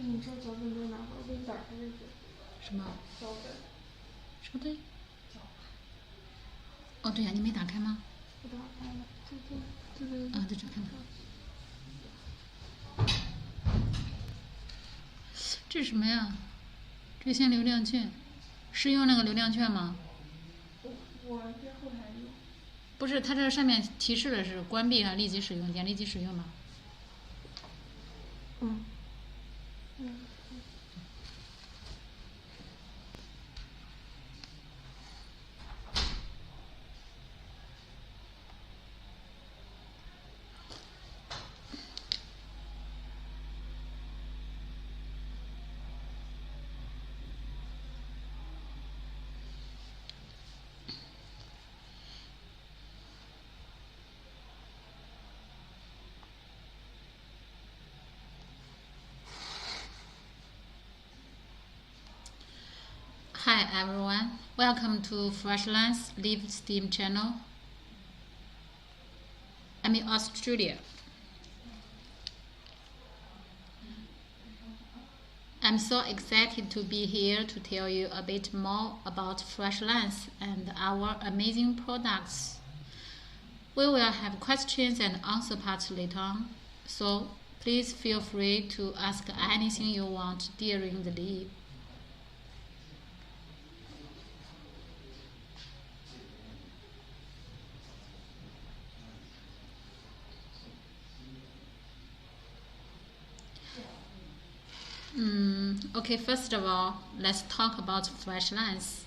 你说脚本在哪会儿？我给你打开这个。什么？脚本。什么对？哦，对呀、你没打开吗？我打开了，这。啊，在这看到。这是什么呀？这些流量券，是用那个流量券吗？我在后台用。不是，它这上面提示的是关闭了，立即使用，点立即使用吧。嗯。Hi everyone, welcome to Freshliance Livestream channel. I'm in Australia. I'm so excited to be here to tell you a bit more about Freshliance and our amazing products. We will have questions and answer part later on, so please feel free to ask anything you want during the live. Okay, first of all, let's talk about Freshliance.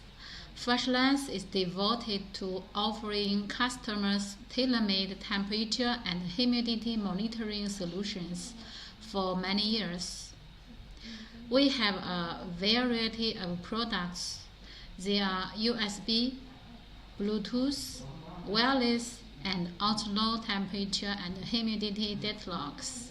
Freshliance is devoted to offering customers tailor-made temperature and humidity monitoring solutions for many years. We have a variety of products. They are USB, Bluetooth, wireless, and ultra-low temperature and humidity data logs.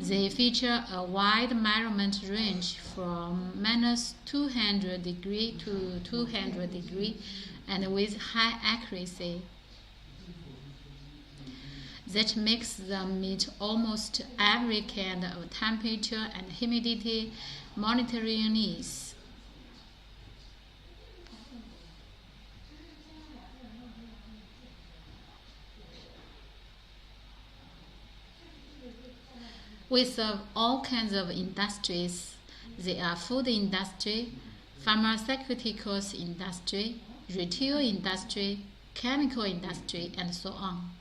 They feature a wide measurement range from -200 degrees to 200 degrees and with high accuracy. That makes them meet almost every kind of temperature and humidity monitoring needs. We serve all kinds of industries. They are food industry, pharmaceuticals industry, retail industry, chemical industry, and so on.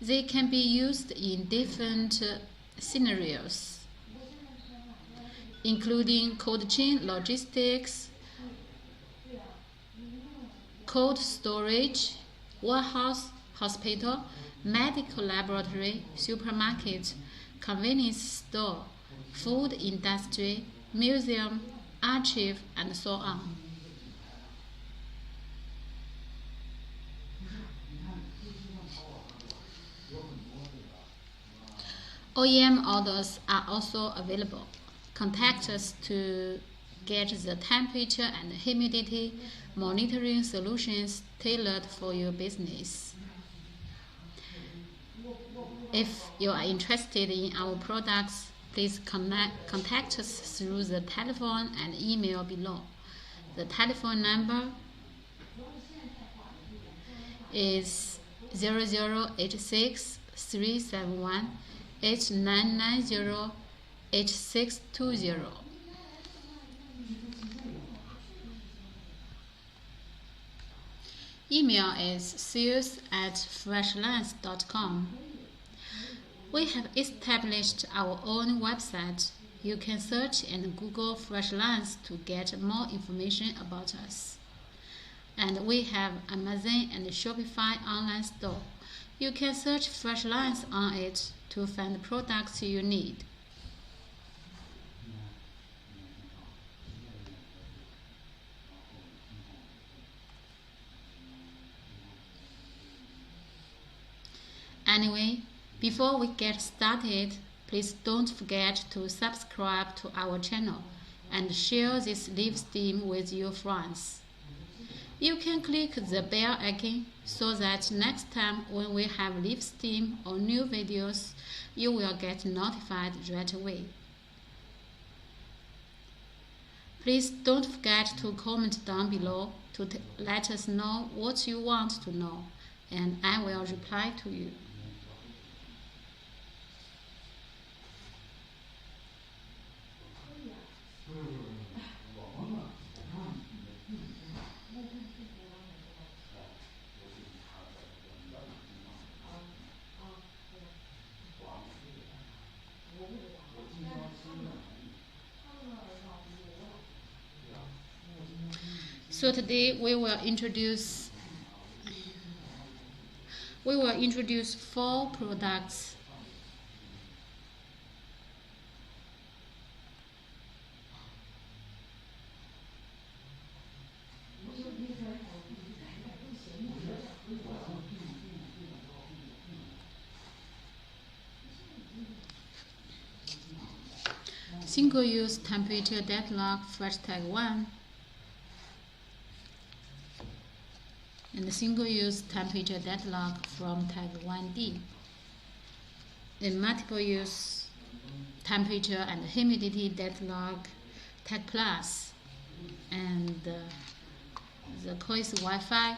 They can be used in different scenarios, including cold chain logistics, cold storage, warehouse, hospital, medical laboratory, supermarket, convenience store, food industry, museum, archive, and so on. OEM orders are also available. Contact us to get the temperature and humidity monitoring solutions tailored for your business. If you are interested in our products, please contact us through the telephone and email below. The telephone number is 0086 371 8990 8620. Email is sales@freshliance.com. We have established our own website. You can search and Google Freshliance to get more information about us. And we have Amazon and Shopify online store. You can search Freshliance on it to find the products you need. Anyway, before we get started, please don't forget to subscribe to our channel and share this live stream with your friends. You can click the bell icon so that next time when we have Livestream or new videos, you will get notified right away. Please don't forget to comment down below to let us know what you want to know, and I will reply to you. So today we will introduce 4 products. Single-use temperature deadlock Fresh Tag 1 and single-use temperature deadlock from Tag 1D. In multiple-use temperature and humidity deadlock Tag Plus, and the Cois Wi-Fi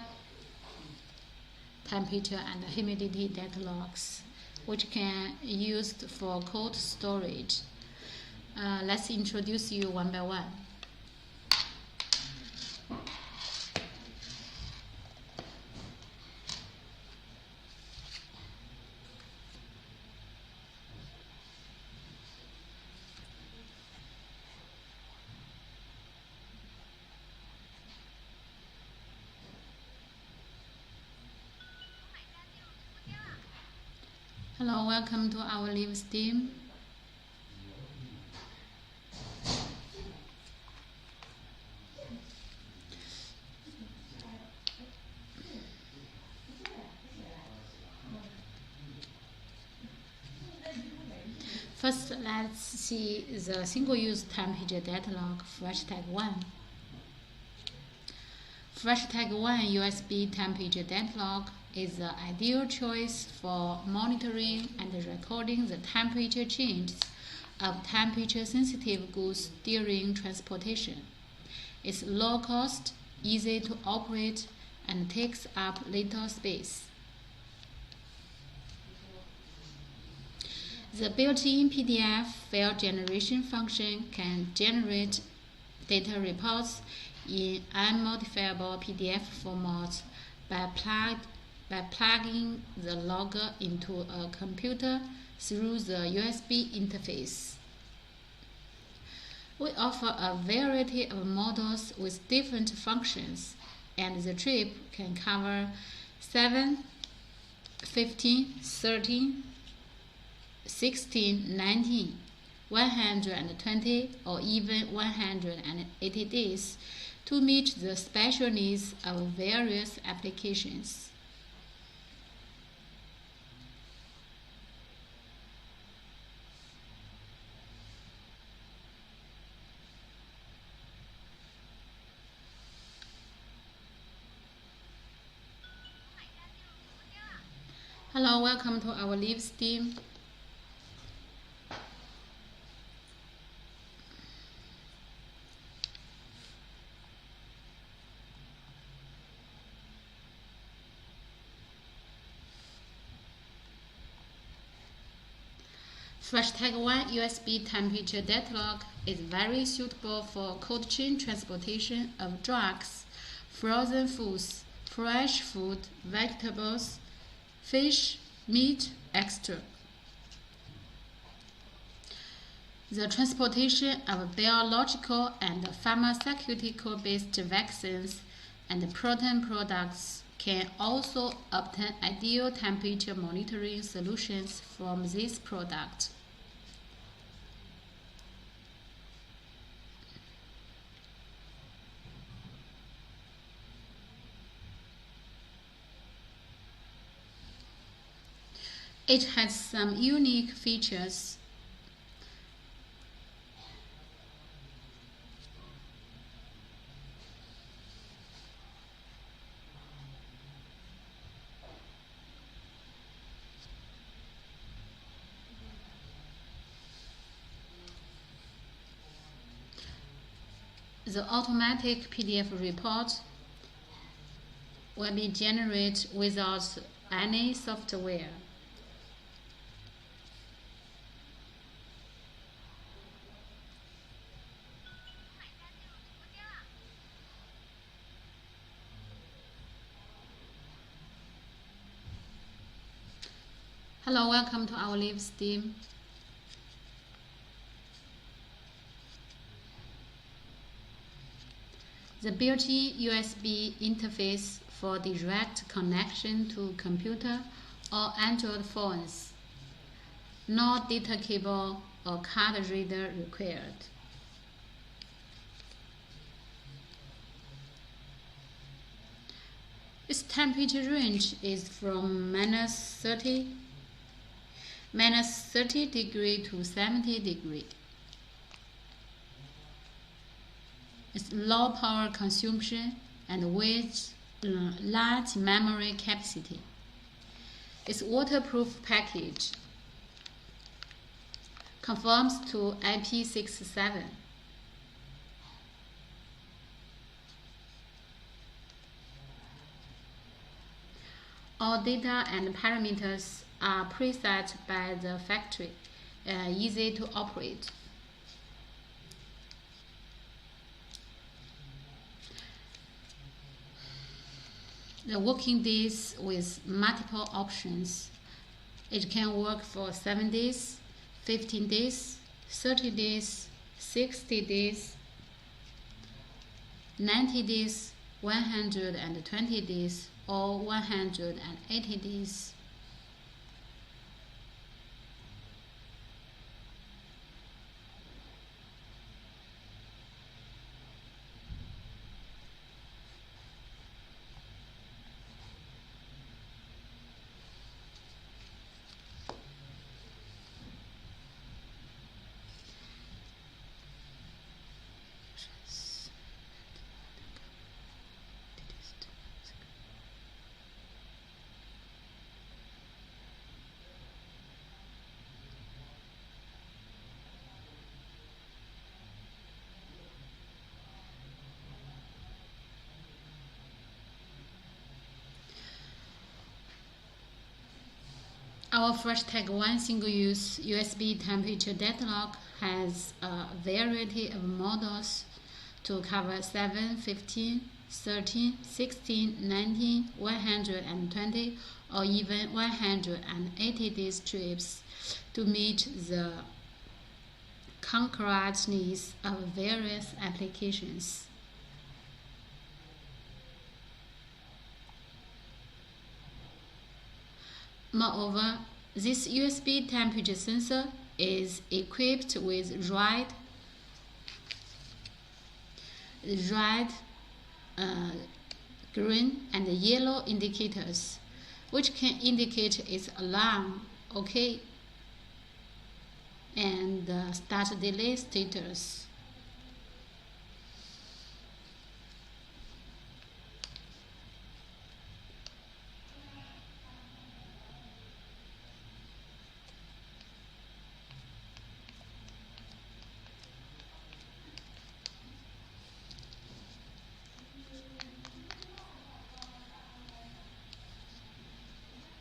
temperature and humidity deadlocks, which can be used for cold storage. Let's introduce you one by one. Hello, welcome to our Livestream. First, let's see the single-use temperature deadlock Fresh Tag 1. Fresh Tag 1 USB temperature deadlock is the ideal choice for monitoring and recording the temperature changes of temperature-sensitive goods during transportation. It's low cost, easy to operate, and takes up little space. The built-in PDF file generation function can generate data reports in unmodifiable PDF format by plugging the logger into a computer through the USB interface. We offer a variety of models with different functions, and the trip can cover 7, 15, 13, 16, 19, 120, or even 180 days to meet the special needs of various applications. Hello, welcome to our Livestream. Fresh Tag 1 USB temperature deadlock is very suitable for cold chain transportation of drugs, frozen foods, fresh food, vegetables, fish, meat, etc. The transportation of biological and pharmaceutical-based vaccines and protein products can also obtain ideal temperature monitoring solutions from this product. It has some unique features. The automatic PDF report will be generated without any software. Hello, welcome to our Livestream. The built-in USB interface for direct connection to computer or Android phones. No data cable or card reader required. Its temperature range is from -30 degrees to 70 degrees. Its low power consumption and with large memory capacity. Its waterproof package conforms to IP67. All data and parameters are preset by the factory, easy to operate. The working days with multiple options. It can work for 7 days, 15 days, 30 days, 60 days, 90 days, 120 days, or 180 days. Our FreshTag 1 single-use USB temperature data log has a variety of models to cover 7, 15, 13, 16, 19, 120, or even 180 days trips to meet the concrete needs of various applications. Moreover, this USB temperature sensor is equipped with red, green, and yellow indicators, which can indicate its alarm OK and start delay status.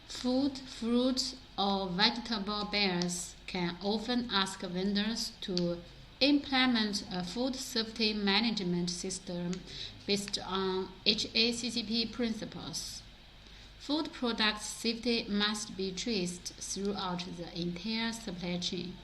Food, fruit, or vegetable buyers can often ask vendors to implement a food safety management system based on HACCP principles. Food product safety must be traced throughout the entire supply chain.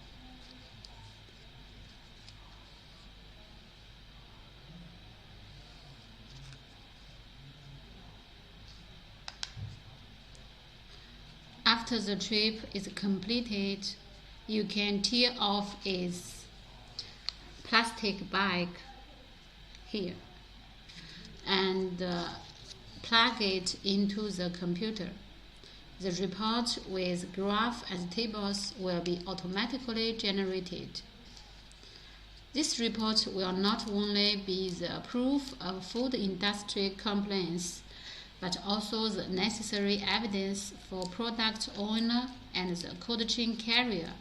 After the trip is completed, you can tear off its plastic bag here and plug it into the computer. The report with graphs and tables will be automatically generated. This report will not only be the proof of food industry compliance, but also the necessary evidence for product owner and the cold chain carrier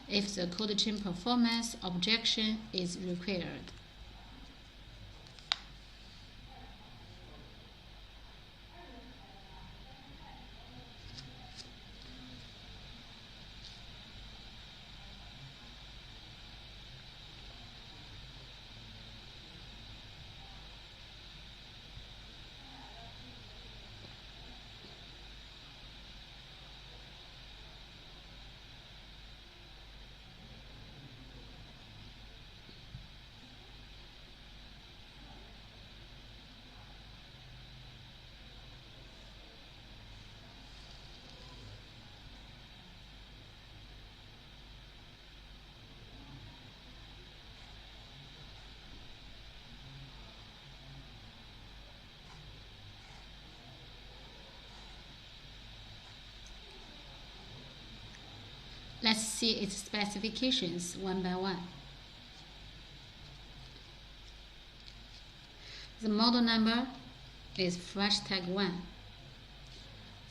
if the cold chain performance objection is required. see its specifications one by one. The model number is FreshTag 1.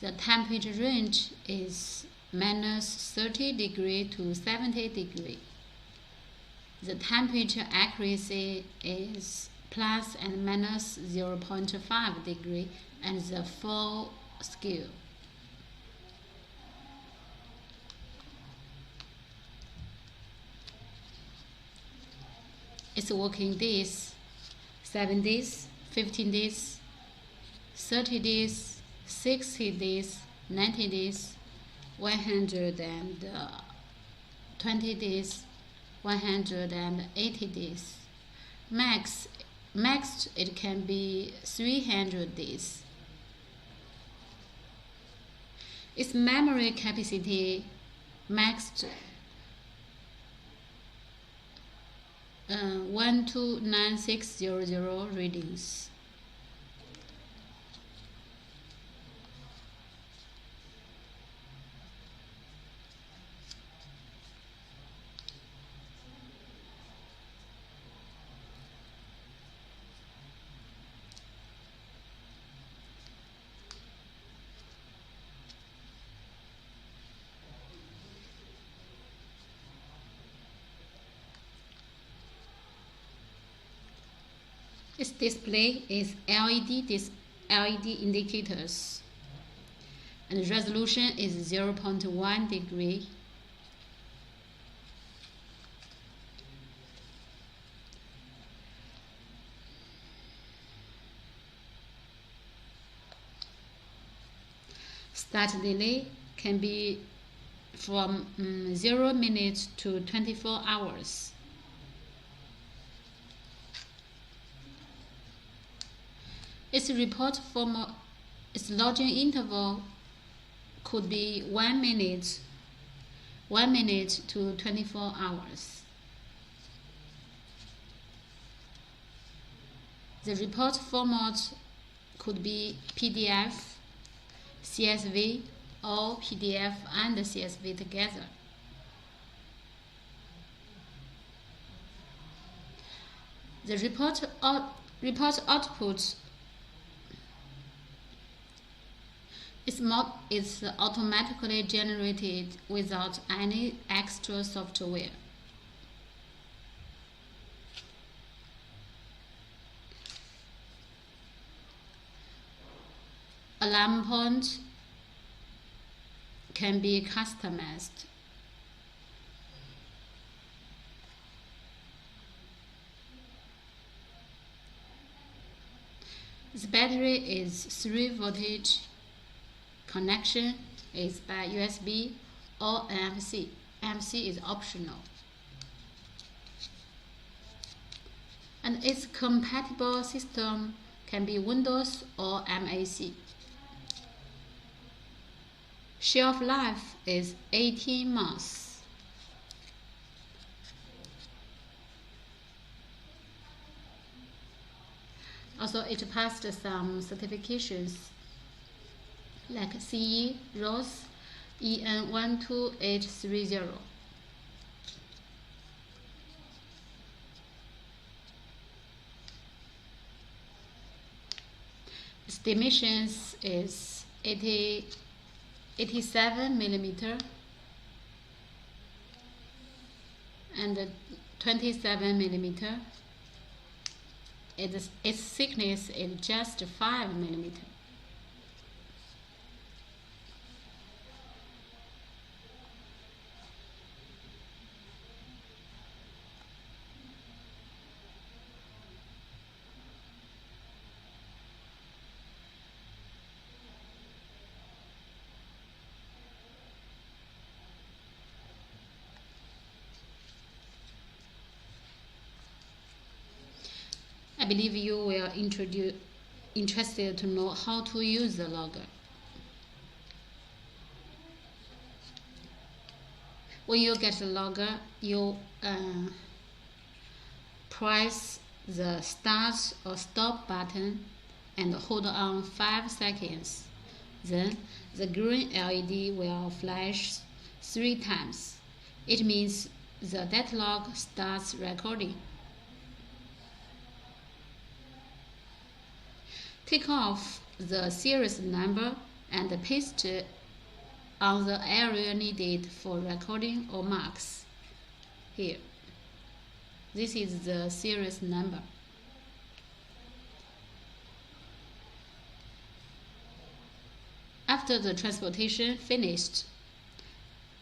The temperature range is -30° to 70°. The temperature accuracy is plus and minus 0.5 degree and the full scale. Its working days: 7 days, 15 days, 30 days, 60 days, 90 days, 120 days, 180 days. Max it can be 300 days. Its memory capacity maxed 129600 readings. Its display is LED indicators, and the resolution is 0.1 degree. Start delay can be from 0 minutes to 24 hours. Its lodging interval could be 1 minute to 24 hours. The report format could be PDF, CSV, or PDF and CSV together. The report output is automatically generated without any extra software. Alarm point can be customized. The battery is 3 voltage. Connection is by USB or NFC. NFC is optional. And its compatible system can be Windows or Mac. Shelf life is 18 months. Also, it passed some certifications like CE, ROS, EN 12830. Its dimensions is 87 millimeter and 27 millimeter. Its thickness is just 5 millimeter. I believe you will interested to know how to use the logger. When you get the logger, you press the start or stop button and hold on 5 seconds. Then the green LED will flash 3 times. It means the data log starts recording. Take off the series number and paste it on the area needed for recording or marks. Here. This is the series number. After the transportation finished,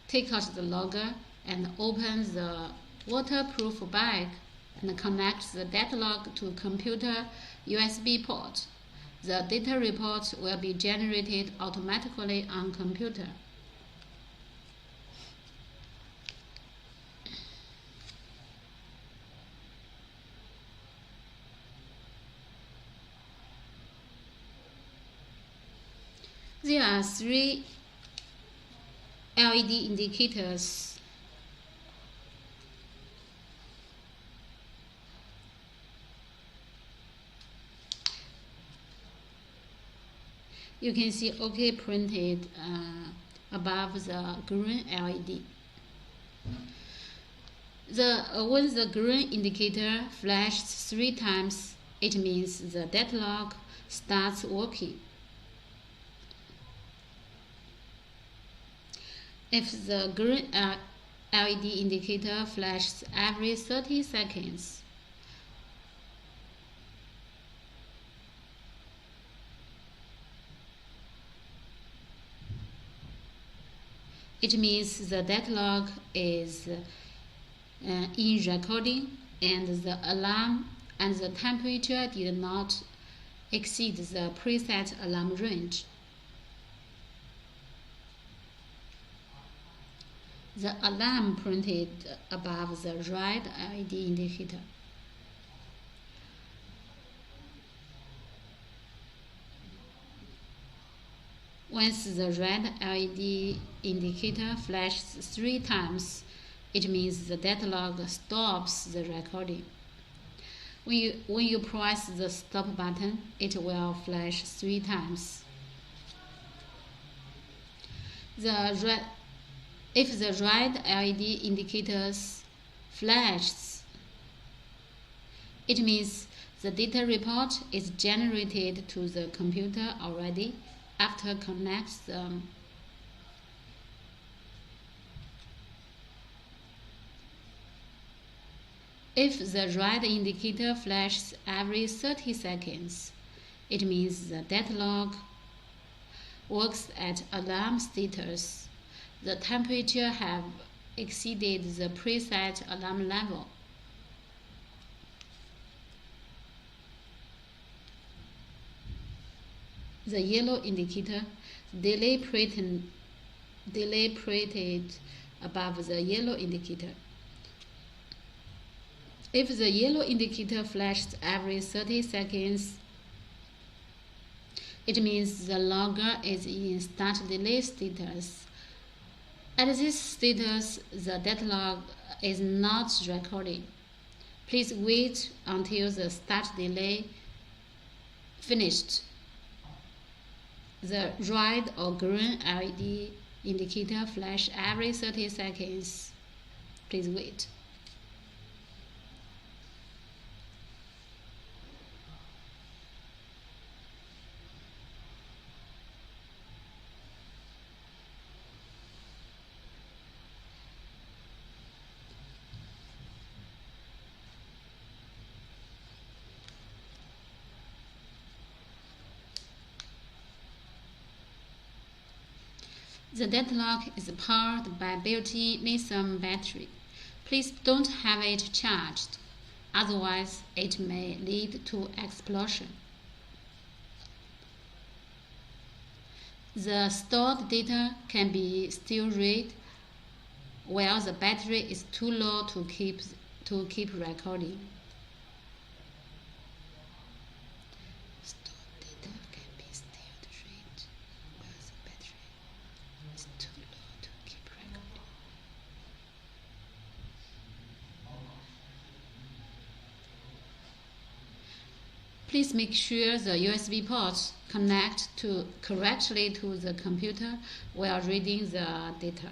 take out the logger and open the waterproof bag and connect the data log to computer USB port. The data report will be generated automatically on computer. There are 3 LED indicators. You can see OK printed above the green LED. When the green indicator flashes 3 times, it means the data log starts working. If the green LED indicator flashes every 30 seconds, it means the data log is in recording and the alarm and the temperature did not exceed the preset alarm range. The alarm printed above the red LED indicator. Once the red LED indicator flashes 3 times, it means the data log stops the recording. When you press the stop button, it will flash 3 times. If the red LED indicators flashes, it means the data report is generated to the computer already after connect them. If the red indicator flashes every 30 seconds, it means the data log works at alarm status. The temperature have exceeded the preset alarm level. The yellow indicator delay printed above the yellow indicator. If the yellow indicator flashes every 30 seconds, it means the logger is in start delay status. At this status, the data log is not recording. Please wait until the start delay finished. The red or green LED indicator flash every 30 seconds. Please wait. The data log is powered by built-in lithium battery. Please don't have it charged, otherwise it may lead to explosion. The stored data can be still read while the battery is too low to keep recording. Please make sure the USB ports connect correctly to the computer while reading the data.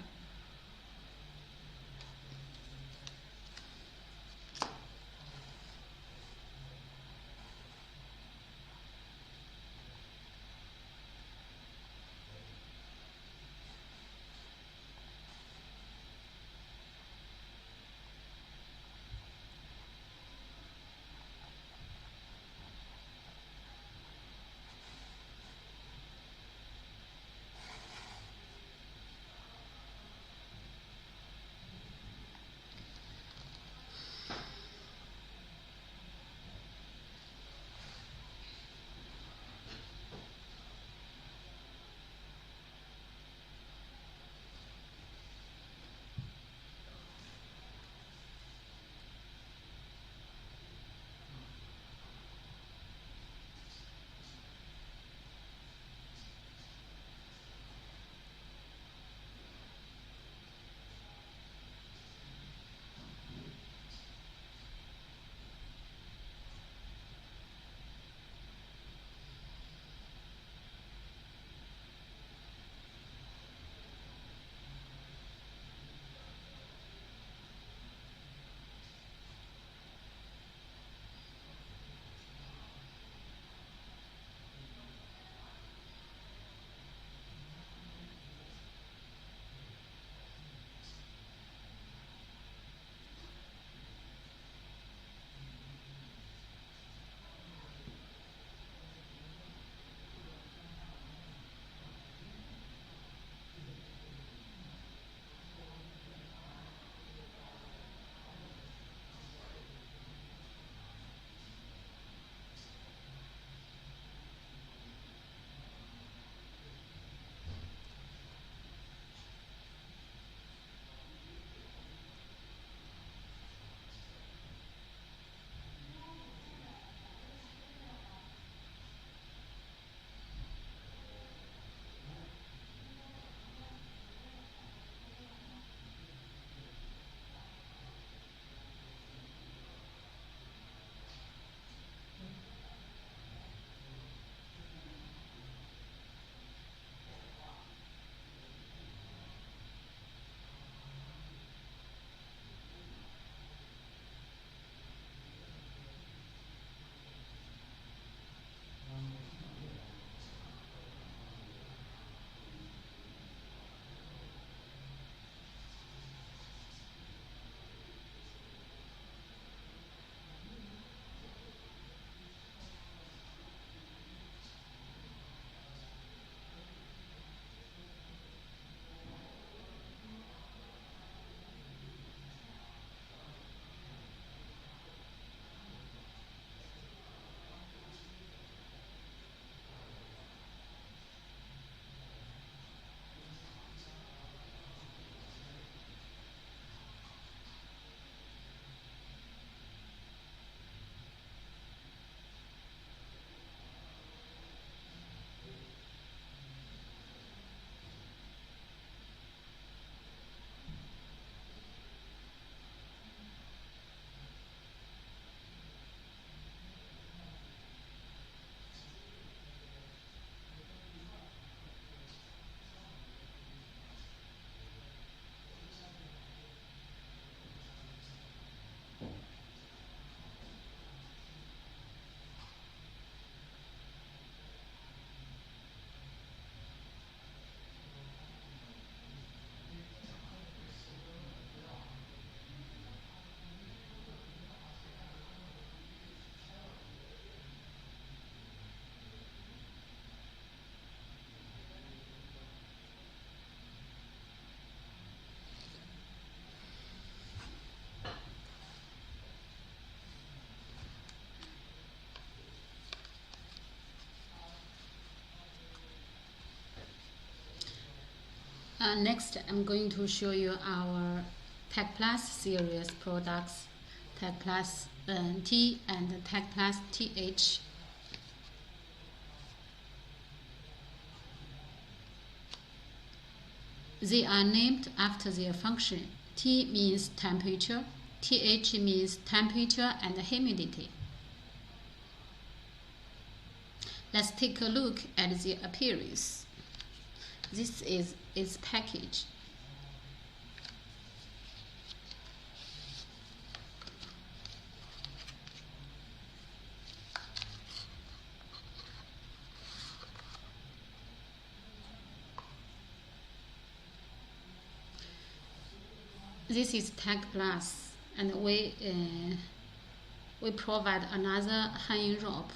Next, I'm going to show you our Tech Plus series products, Tech Plus T and Tech Plus TH. They are named after their function. T means temperature, TH means temperature and humidity. Let's take a look at the appearance. This is its package. This is Tech Plus, and we provide another hanging rope.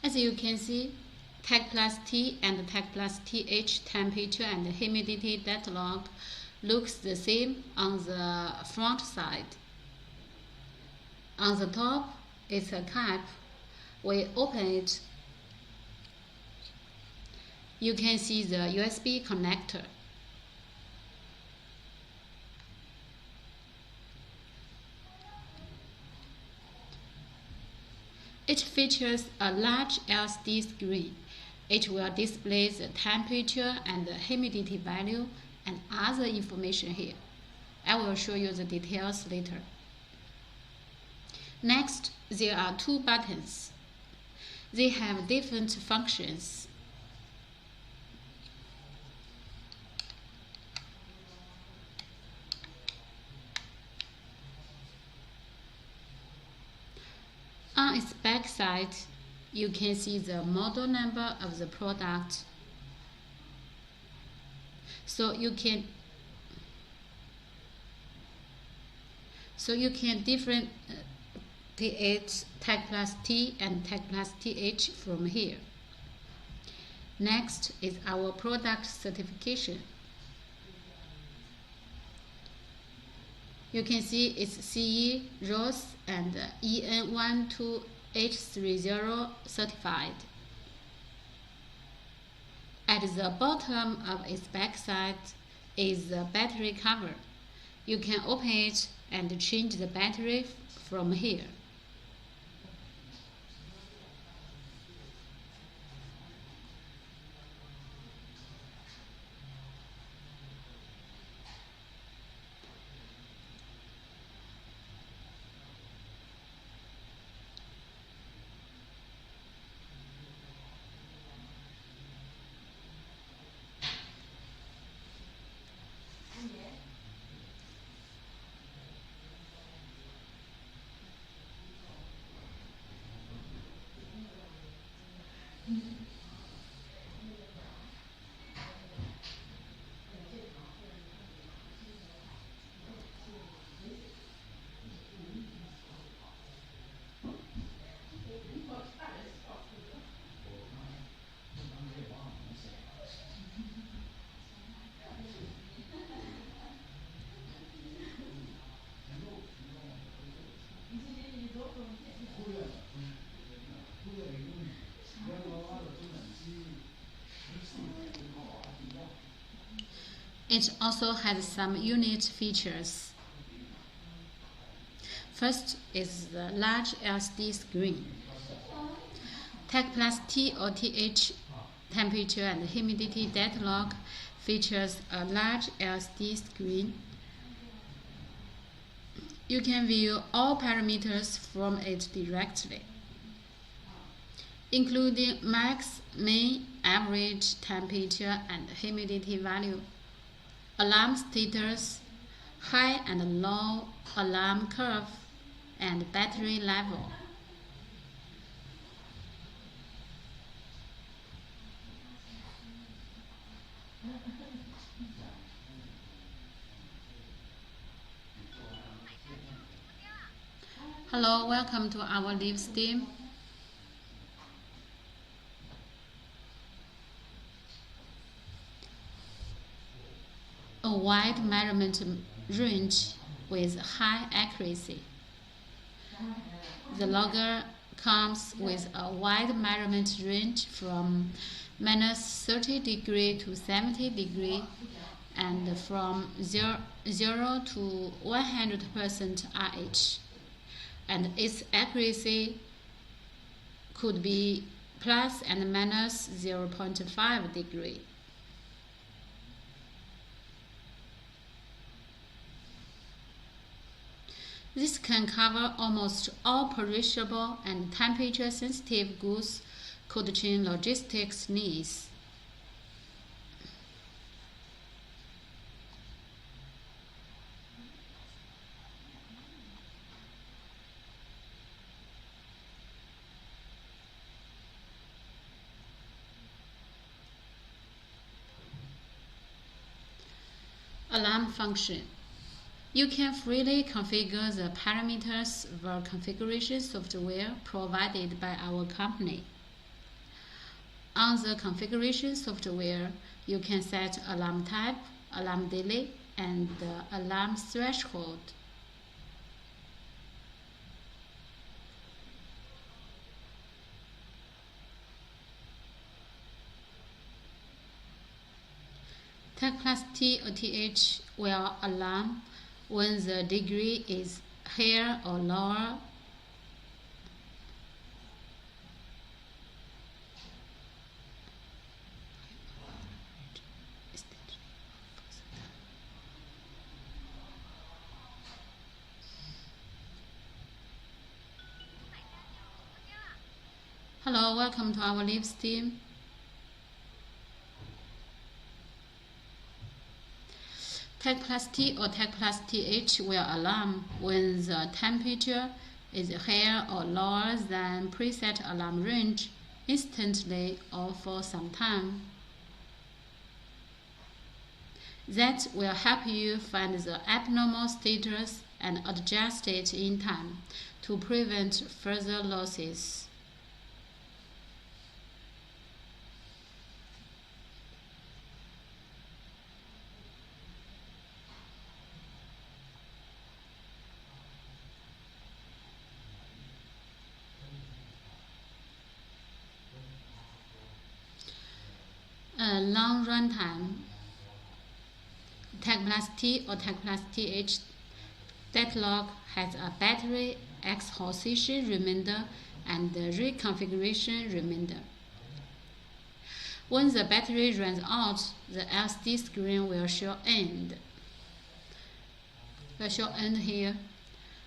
As you can see, Tech Plus T and Tech Plus TH temperature and humidity data log looks the same on the front side. On the top is a cap. We open it. You can see the USB connector. It features a large LCD screen. It will display the temperature and the humidity value and other information here. I will show you the details later. Next, there are two buttons. They have different functions. On its back side, you can see the model number of the product. So you can differentiate Tech Plus T and Tech Plus TH from here. Next is our product certification. You can see it's CE, RoHS, and EN12H30 certified. At the bottom of its backside is the battery cover. You can open it and change the battery from here. It also has some unique features. First is the large LCD screen. Tech Plus T or TH temperature and humidity data log features a large LCD screen. You can view all parameters from it directly, including max, mean, average temperature and humidity value, alarm status, high and low alarm curve, and battery level. Hello, welcome to our Livestream. A wide measurement range with high accuracy. The logger comes with a wide measurement range from -30 degrees to 70 degrees and from 0 to 100% RH, and its accuracy could be plus and minus 0.5 degree. This can cover almost all perishable and temperature-sensitive goods cold chain logistics needs. Alarm function. You can freely configure the parameters via configuration software provided by our company. On the configuration software, you can set alarm type, alarm delay, and alarm threshold. Tech plus T or TH will alarm when the degree is higher or lower. Hello, welcome to our Livestream. Tech plus T or Tech plus TH will alarm when the temperature is higher or lower than preset alarm range, instantly or for some time. That will help you find the abnormal status and adjust it in time to prevent further losses. Long runtime. Tech plus T or Tech plus TH deadlock has a battery exhaustion reminder and reconfiguration reminder. When the battery runs out, the LCD screen will show end. Here.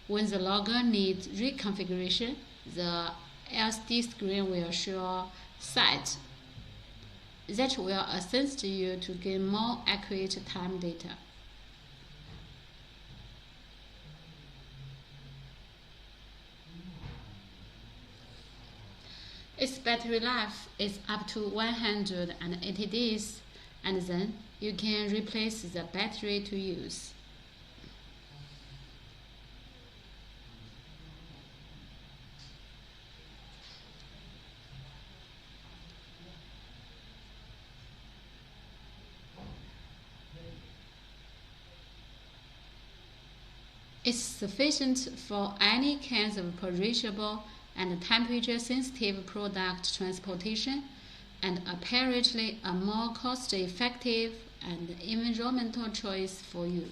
When the logger needs reconfiguration, the LCD screen will show set. That will assist you to gain more accurate time data. Its battery life is up to 180 days, and then you can replace the battery to use. It's sufficient for any kinds of perishable and temperature-sensitive product transportation, and apparently a more cost-effective and environmental choice for you.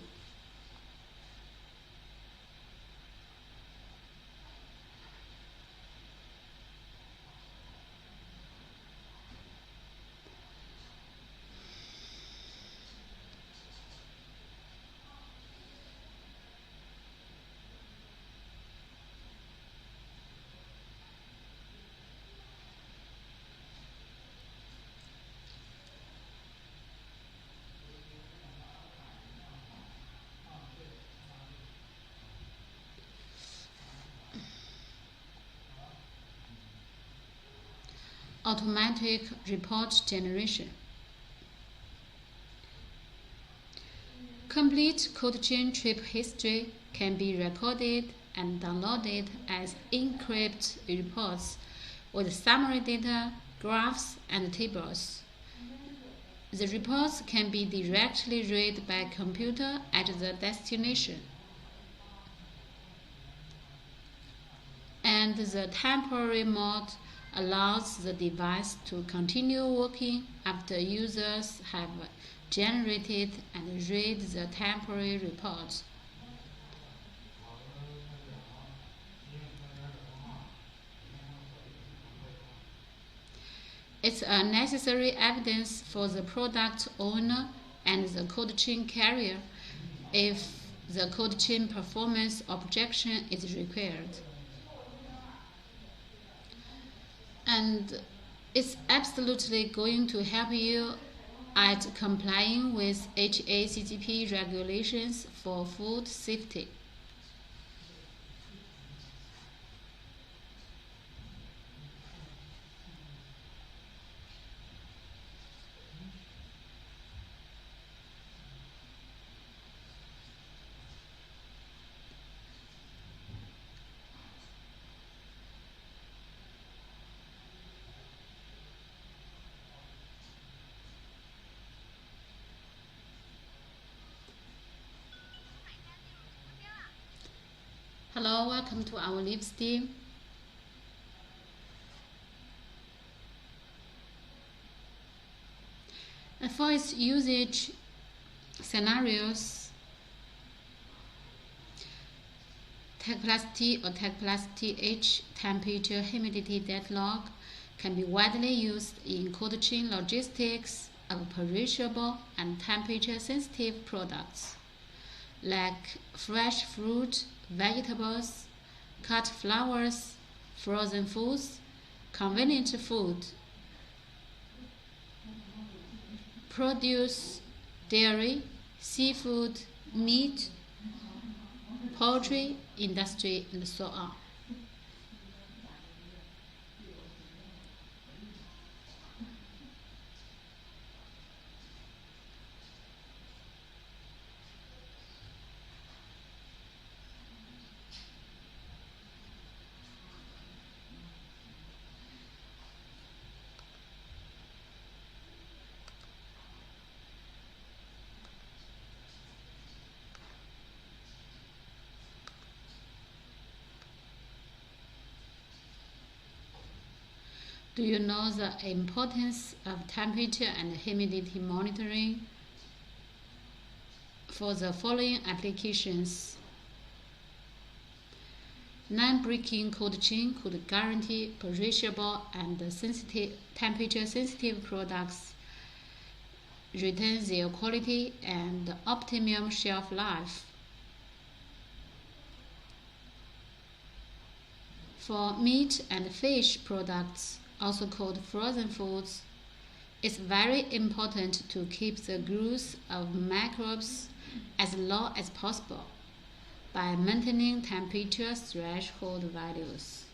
Automatic report generation. Complete cold chain trip history can be recorded and downloaded as encrypted reports with summary data, graphs, and tables. The reports can be directly read by computer at the destination. and the temporary mode allows the device to continue working after users have generated and read the temporary report. It's a necessary evidence for the product owner and the cold chain carrier if the cold chain performance objection is required. And it's absolutely going to help you at complying with HACCP regulations for food safety. Hello, welcome to our Livestream. And for its usage scenarios, Tech plus T or Tech plus TH temperature humidity deadlock can be widely used in cold chain logistics of perishable and temperature sensitive products like fresh fruit, vegetables, cut flowers, frozen foods, convenient food, produce, dairy, seafood, meat, poultry industry, and so on. Do you know the importance of temperature and humidity monitoring for the following applications? Non-breaking cold chain could guarantee perishable and temperature-sensitive products retain their quality and optimum shelf life. For meat and fish products, also called frozen foods, it's very important to keep the growth of microbes as low as possible by maintaining temperature threshold values.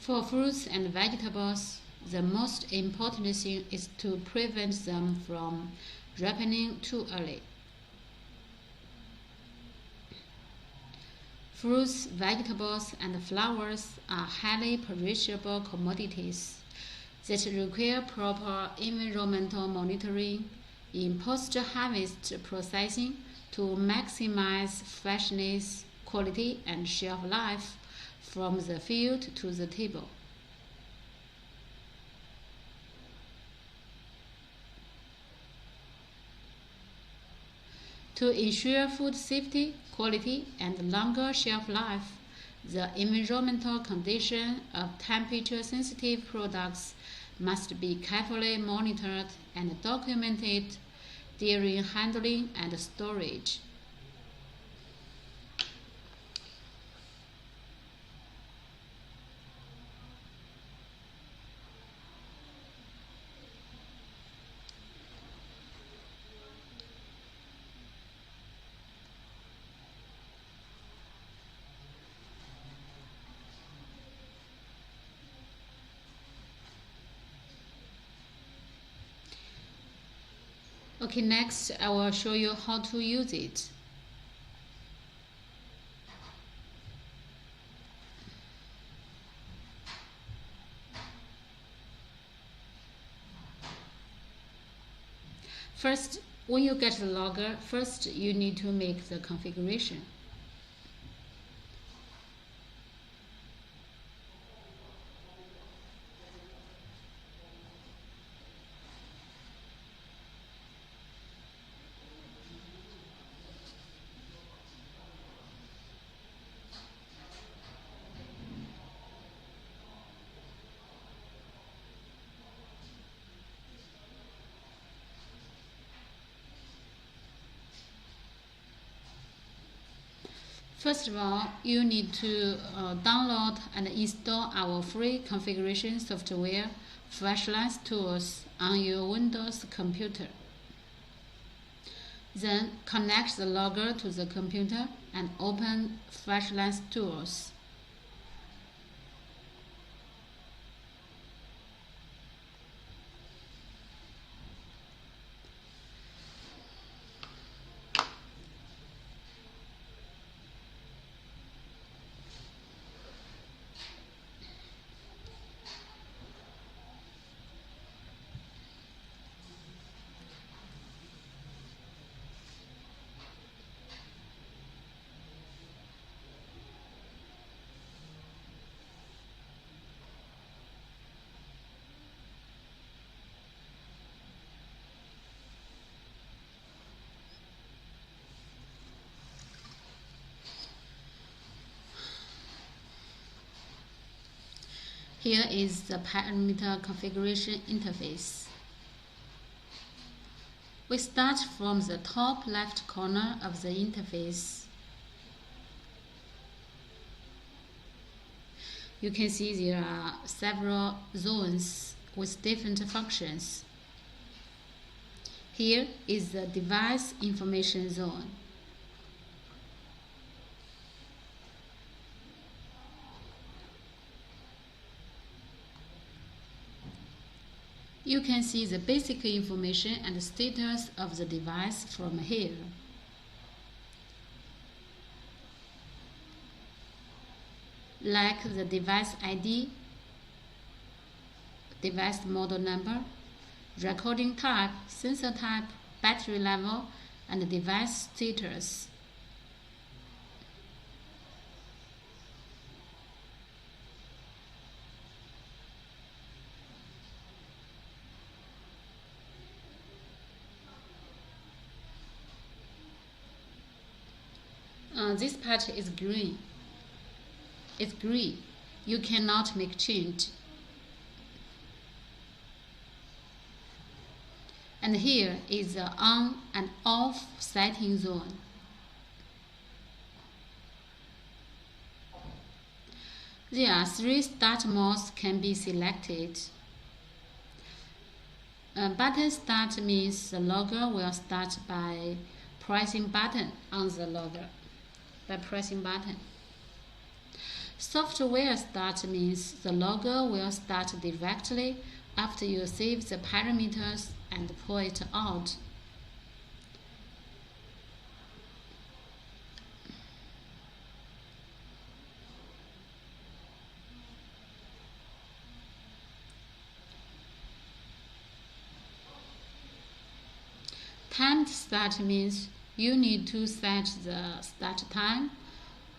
For fruits and vegetables, the most important thing is to prevent them from ripening too early. Fruits, vegetables, and flowers are highly perishable commodities that require proper environmental monitoring in post-harvest processing to maximize freshness, quality, and shelf life from the field to the table. To ensure food safety, quality, and longer shelf life, the environmental condition of temperature-sensitive products must be carefully monitored and documented during handling and storage. Okay, next I will show you how to use it. First, when you get the logger, first you need to make the configuration. First of all, you need to download and install our free configuration software, Freshliance tools, on your Windows computer. Then connect the logger to the computer and open Freshliance tools. Here is the parameter configuration interface. We start from the top left corner of the interface. You can see there are several zones with different functions. Here is the device information zone. You can see the basic information and status of the device from here. Like the device ID, device model number, recording type, sensor type, battery level, and device status. This part is green. It's green. You cannot make change. And here is the on and off setting zone. There are 3 start modes can be selected. Button start means the logger will start by pressing button on the logger. Software start means the logger will start directly after you save the parameters and pull it out. Timed start means you need to set the start time,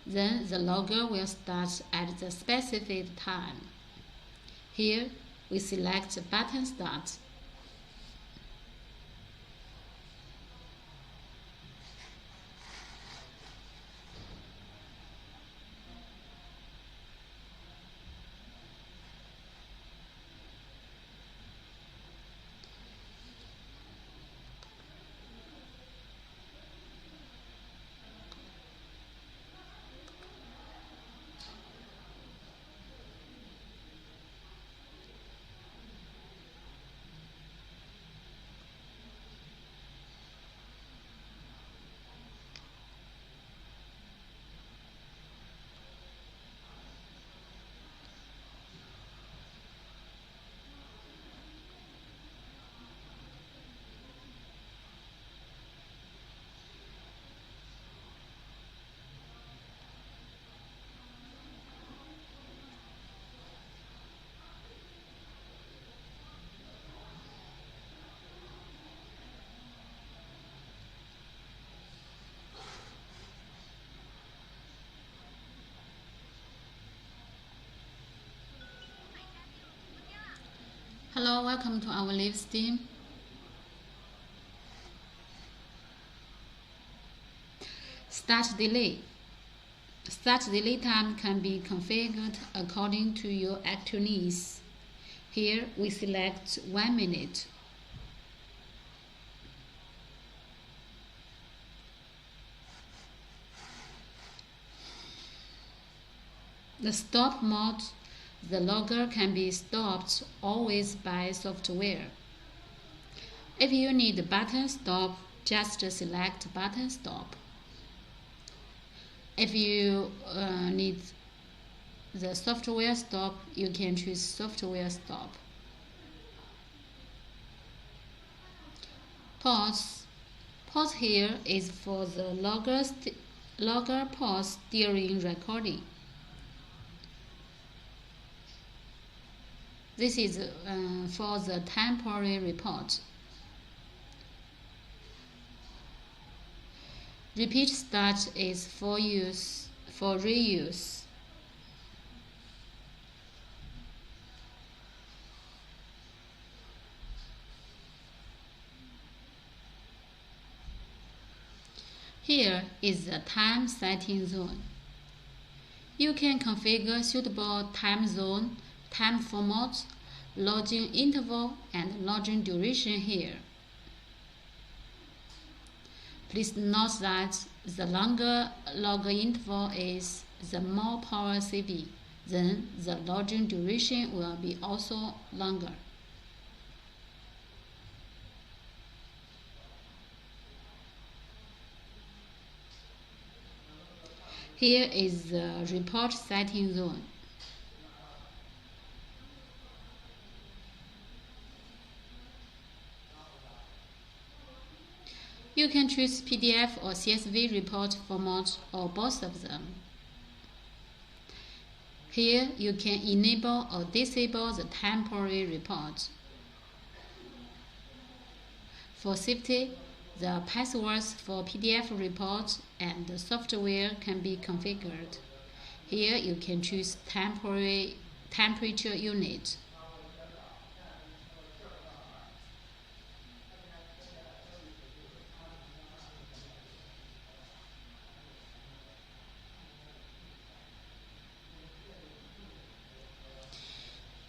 then the logger will start at the specified time. Here we select button start. Hello, welcome to our Livestream. Start delay. Start delay time can be configured according to your actual needs. Here we select 1 minute. The stop mode. The logger can be stopped always by software. If you need button stop, just select button stop. If you need the software stop, you can choose software stop. Pause. Pause here is for the logger pause during recording. This is for the temporary report. Repeat start is for reuse. Here is the time setting zone. You can configure suitable time zone, time format, login interval, and login duration here. Please note that the longer login interval is, the more power saving, then the login duration will be also longer. Here is the report setting zone. You can choose PDF or CSV report format or both of them. Here you can enable or disable the temporary report. For safety, the passwords for PDF report and the software can be configured. Here you can choose temporary temperature unit.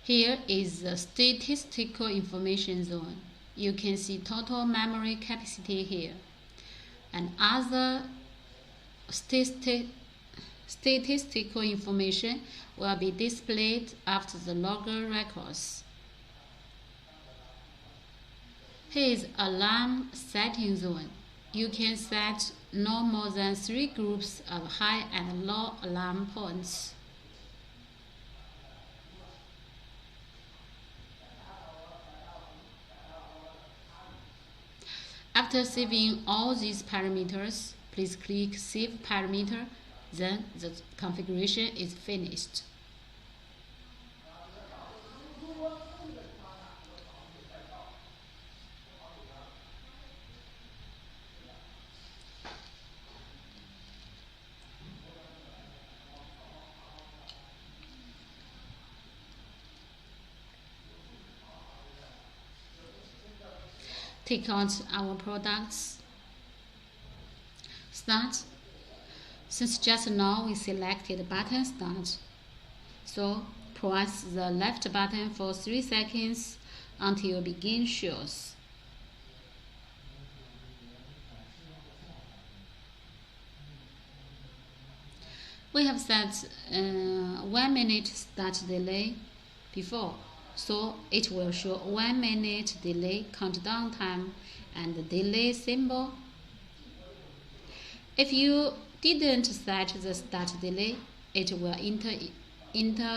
Here is the statistical information zone. You can see total memory capacity here, and other statistical information will be displayed after the logger records. Here is alarm setting zone. You can set no more than 3 groups of high and low alarm points. After saving all these parameters, please click Save Parameter, then the configuration is finished. Take out our products. Start. Since just now we selected button start, so press the left button for 3 seconds until begin shows. We have set 1 minute start delay before, so it will show 1 minute delay countdown time and the delay symbol. If you didn't set the start delay, it will enter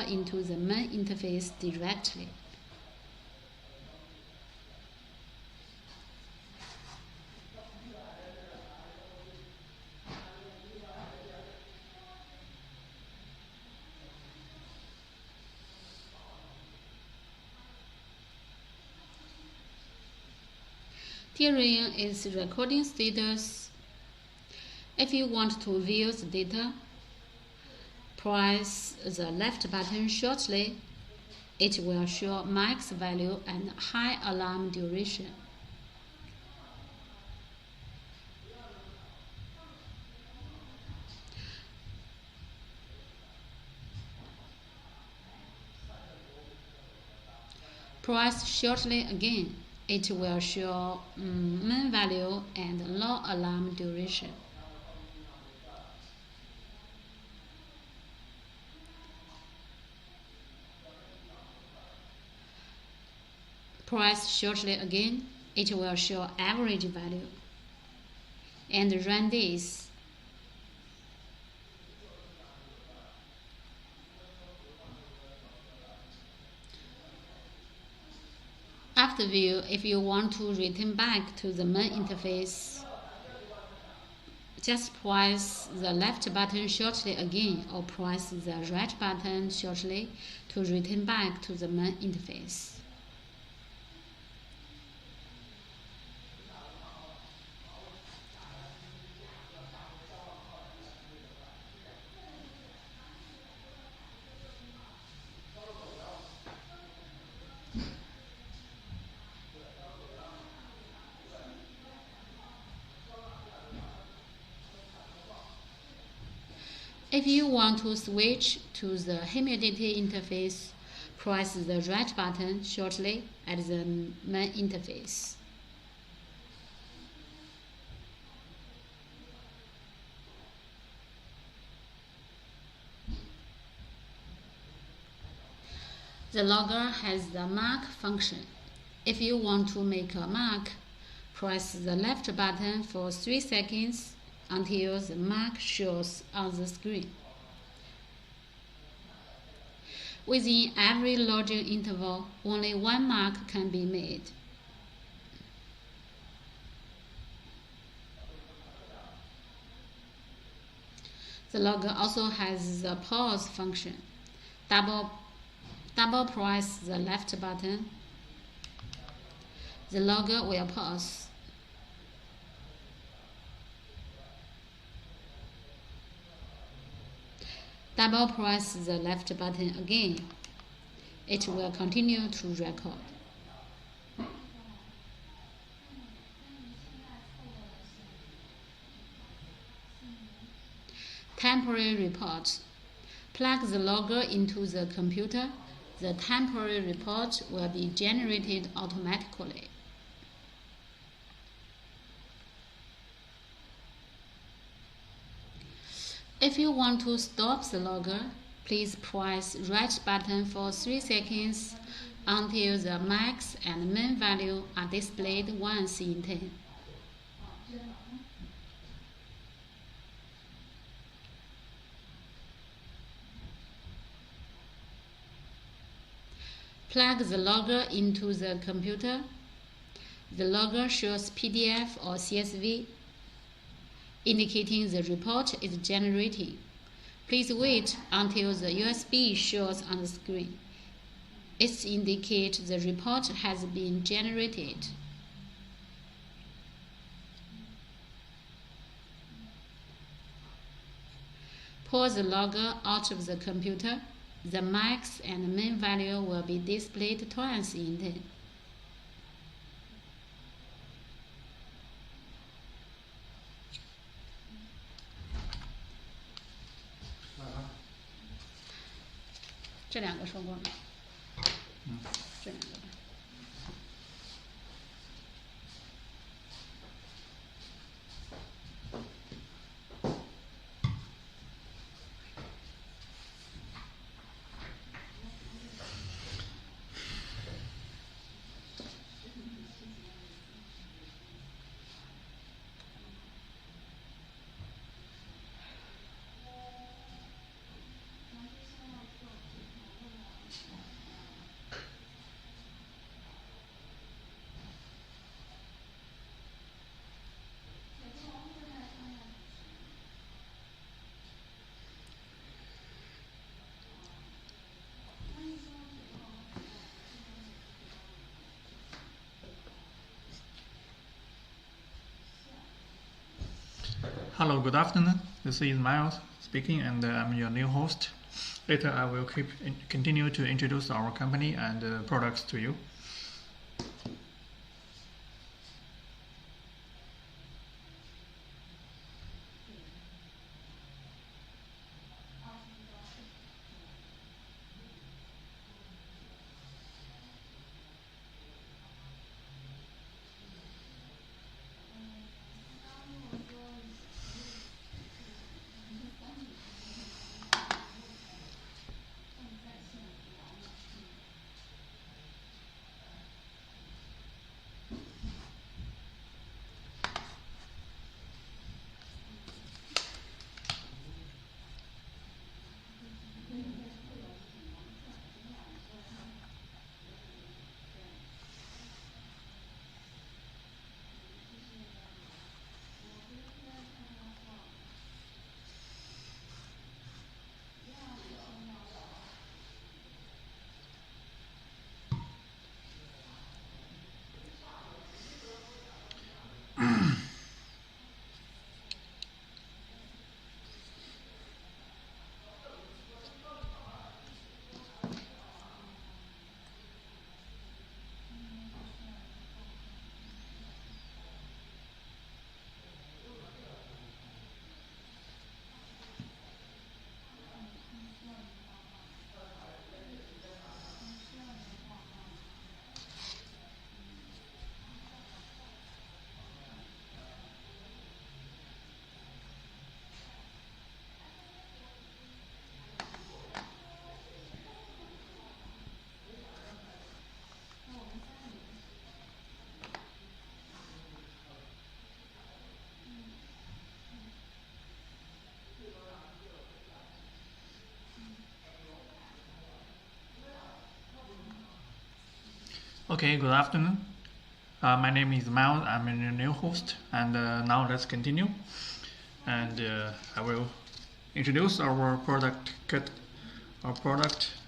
into the main interface directly. Herein is recording status. If you want to view the data, press the left button shortly. It will show max value and high alarm duration. Press shortly again. It will show mean value and low alarm duration. Press shortly again. It will show average value. And run this. After view, if you want to return back to the main interface, just press the left button shortly again or press the right button shortly to return back to the main interface. If you want to switch to the humidity interface, press the right button shortly at the main interface. The logger has the mark function. If you want to make a mark, press the left button for 3 seconds until the mark shows on the screen. Within every logging interval, only one mark can be made. The logger also has the pause function. Double press the left button. The logger will pause. Double press the left button again. It will continue to record. Temporary report. Plug the logger into the computer. The temporary report will be generated automatically. If you want to stop the logger, please press right button for 3 seconds until the max and min value are displayed once in 10. Plug the logger into the computer. The logger shows PDF or CSV, indicating the report is generating. Please wait until the USB shows on the screen. It indicates the report has been generated. Pull the logger out of the computer. The max and min value will be displayed twice in 10.这两个说过吗？这两个吧。Hello, good afternoon. This is Miles speaking, and I'm your new host. Later, I will continue to introduce our company and products to you. Okay, good afternoon. My name is Miles. I'm a new host, and now let's continue. And I will introduce our product kit,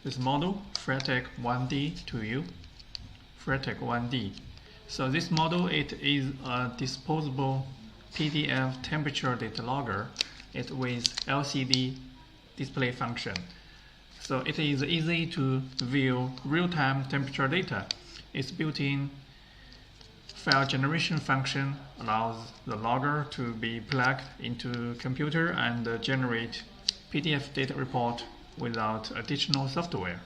this model, Frehtech 1D, to you. Frehtech 1D. So this model, it is a disposable PDF temperature data logger. It with LCD display function. So it is easy to view real-time temperature data. Its built-in file generation function allows the logger to be plugged into computer and generate PDF data report without additional software.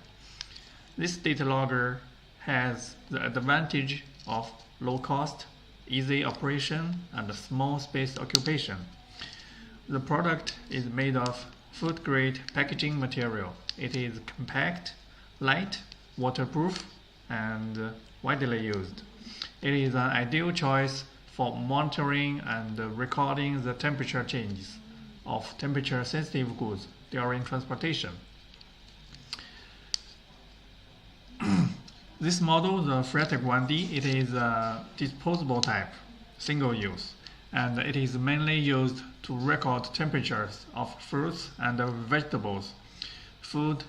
This data logger has the advantage of low cost, easy operation, and small space occupation. The product is made of food-grade packaging material. It is compact, light, waterproof, and widely used. It is an ideal choice for monitoring and recording the temperature changes of temperature-sensitive goods during transportation. This model, the Frehtech 1D, it is a disposable type, single use, and it is mainly used to record temperatures of fruits and vegetables, food,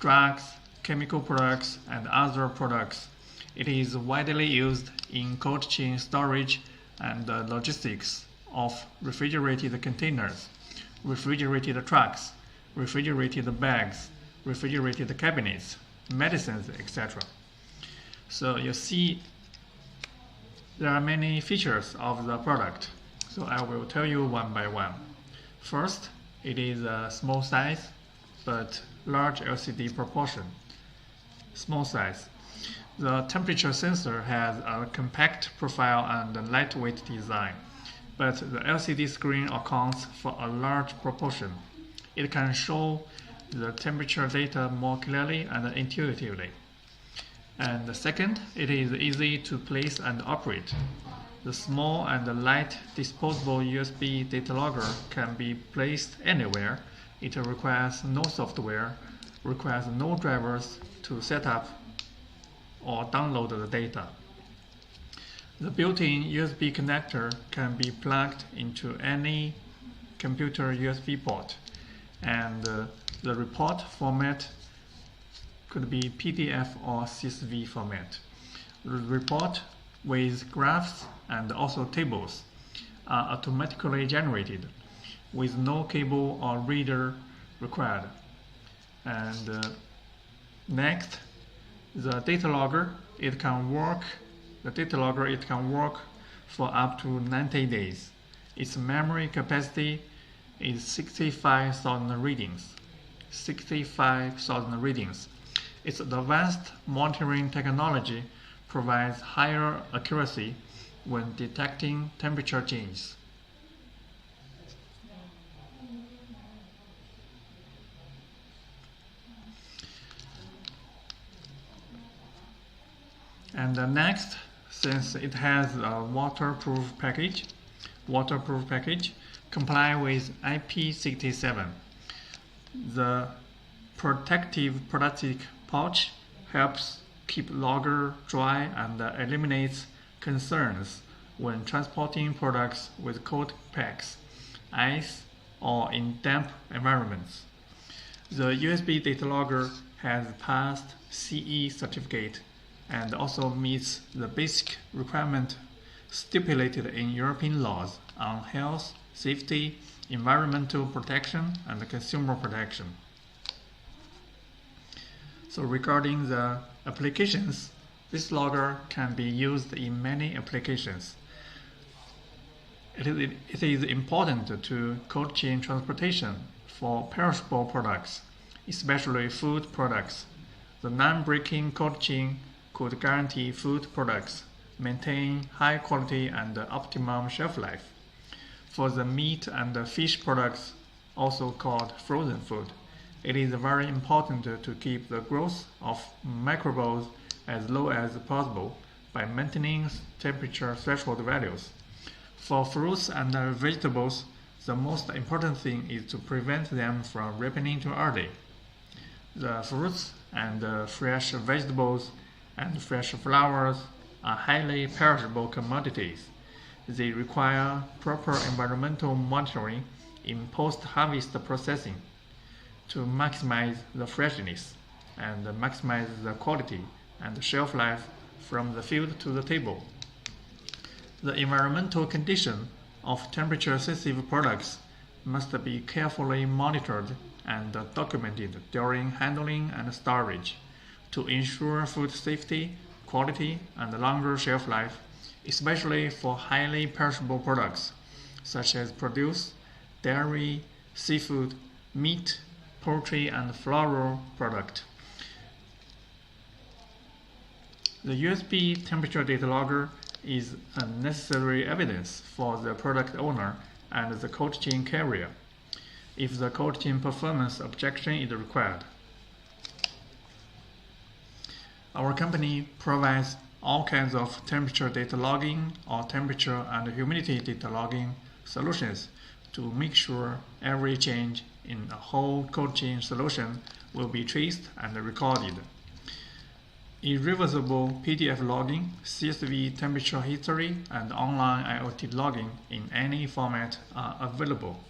drugs, chemical products, and other products. It is widely used in cold chain storage and logistics of refrigerated containers, refrigerated trucks, refrigerated bags, refrigerated cabinets, medicines, etc. So you see there are many features of the product. So I will tell you one by one. First, it is a small size but large LCD proportion. Small size. The temperature sensor has a compact profile and a lightweight design, but the LCD screen accounts for a large proportion. It can show the temperature data more clearly and intuitively. And second, it is easy to place and operate. The small and light disposable USB data logger can be placed anywhere. It requires no software, requires no drivers to set up or download the data. The built-in USB connector can be plugged into any computer USB port, and the report format could be PDF or CSV format. The report with graphs and also tables are automatically generated with no cable or reader required. And next, the data logger, it can work for up to 90 days. Its memory capacity is 65,000 readings. 65,000 readings. Its advanced monitoring technology provides higher accuracy when detecting temperature changes. And next, since it has a waterproof package, comply with IP67. The protective plastic pouch helps keep logger dry and eliminates concerns when transporting products with cold packs, ice, or in damp environments. The USB data logger has passed CE certificate and also meets the basic requirement stipulated in European laws on health, safety, environmental protection, and consumer protection. So regarding the applications, this logger can be used in many applications. It is important to cold chain transportation for perishable products, especially food products. The non-breaking cold chain could guarantee food products maintain high quality and optimum shelf life. For the meat and fish products, also called frozen food, it is very important to keep the growth of microbes as low as possible by maintaining temperature threshold values. For fruits and vegetables, the most important thing is to prevent them from ripening too early. The fruits and fresh vegetables and fresh flowers are highly perishable commodities. They require proper environmental monitoring in post-harvest processing to maximize the freshness and maximize the quality and shelf life from the field to the table. The environmental condition of temperature-sensitive products must be carefully monitored and documented during handling and storage to ensure food safety, quality, and longer shelf life, especially for highly perishable products such as produce, dairy, seafood, meat, poultry, and floral product. The USB temperature data logger is a necessary evidence for the product owner and the cold chain carrier if the cold chain performance objection is required. Our company provides all kinds of temperature data logging or temperature and humidity data logging solutions to make sure every change in a whole cold chain solution will be traced and recorded. Irreversible PDF logging, CSV temperature history, and online IoT logging in any format are available.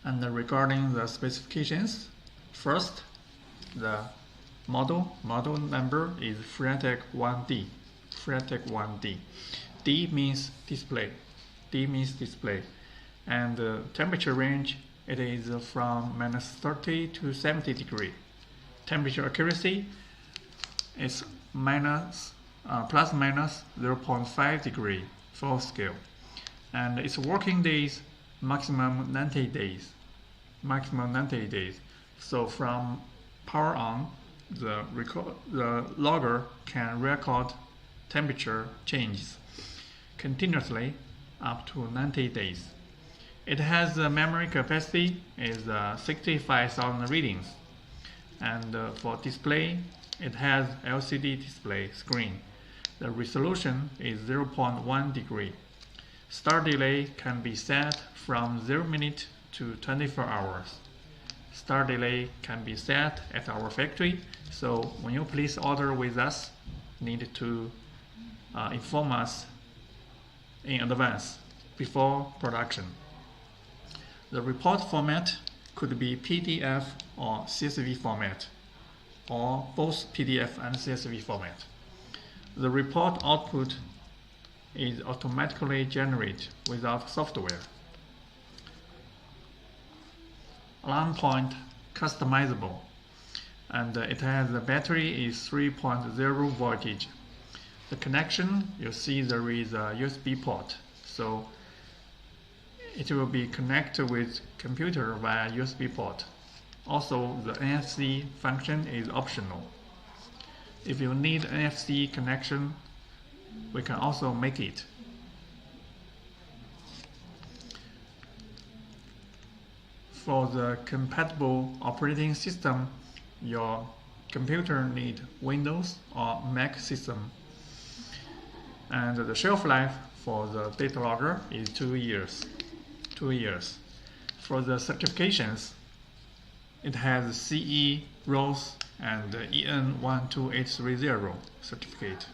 And regarding the specifications, first, the model number is Freatec 1D. Freatec 1D. D means display. And the temperature range, it is from -30 to 70 degrees. Temperature accuracy is plus minus 0.5 degree full scale. And its working days, maximum 90 days. So from power on, the logger can record temperature changes continuously up to 90 days. It has a memory capacity is 65,000 readings, and for display, it has LCD display screen. The resolution is 0.1 degree. Start delay can be set from 0 minute to 24 hours. Start delay can be set at our factory, so when you place order with us, need to inform us in advance before production. The report format could be PDF or CSV format, or both PDF and CSV format. The report output is automatically generated without software. alarm point customizable, and it has the battery is 3.0 voltage. The connection, you see there is a USB port, so it will be connected with computer via USB port. Also, the NFC function is optional. If you need NFC connection, we can also make it. For the compatible operating system, your computer need Windows or Mac system. And the shelf life for the data logger is 2 years. 2 years. For the certifications, it has CE, ROS, and EN 12830 certificate.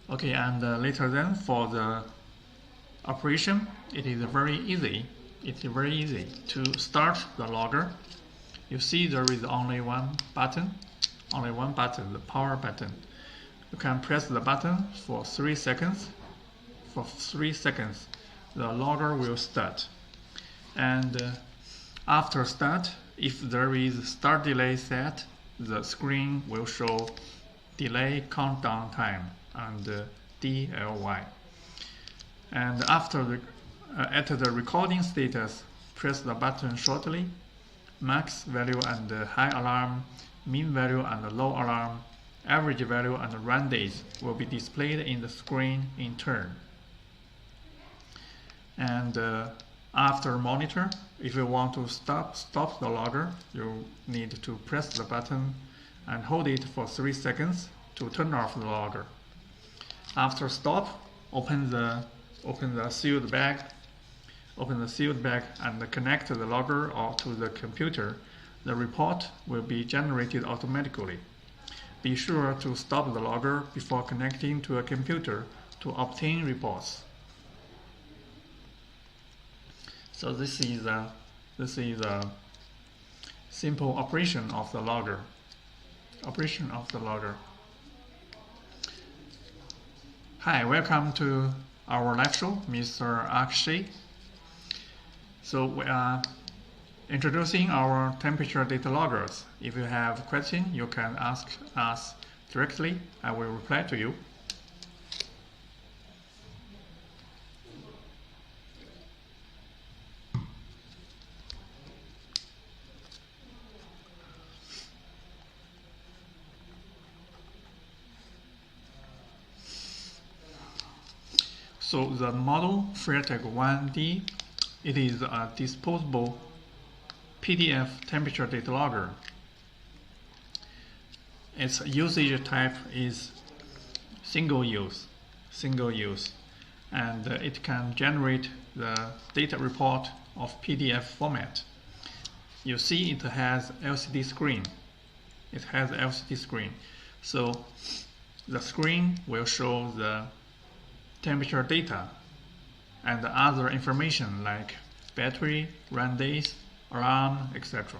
Okay, and later then for the operation, it is very easy. It's very easy to start the logger. You see there is only one button, the power button. You can press the button for 3 seconds. For 3 seconds, the logger will start. And after start, if there is start delay set, the screen will show delay countdown time and DLY. And after at the recording status, press the button shortly. Max value and high alarm, mean value and low alarm, average value and run days will be displayed in the screen in turn. And after monitor, if you want to stop the logger, you need to press the button and hold it for 3 seconds to turn off the logger. After stop, open the sealed bag. Open the sealed bag and connect the logger or to the computer. The report will be generated automatically. Be sure to stop the logger before connecting to a computer to obtain reports. So this is a simple operation of the logger. Hi, welcome to our live show, Mr. Akshay. So we are introducing our temperature data loggers. If you have a question, you can ask us directly. I will reply to you. So the model Freitag 1D, it is a disposable PDF temperature data logger. Its usage type is single use, and it can generate the data report of PDF format. You see it has LCD screen. So the screen will show the temperature data and other information like battery, run days, alarm, etc.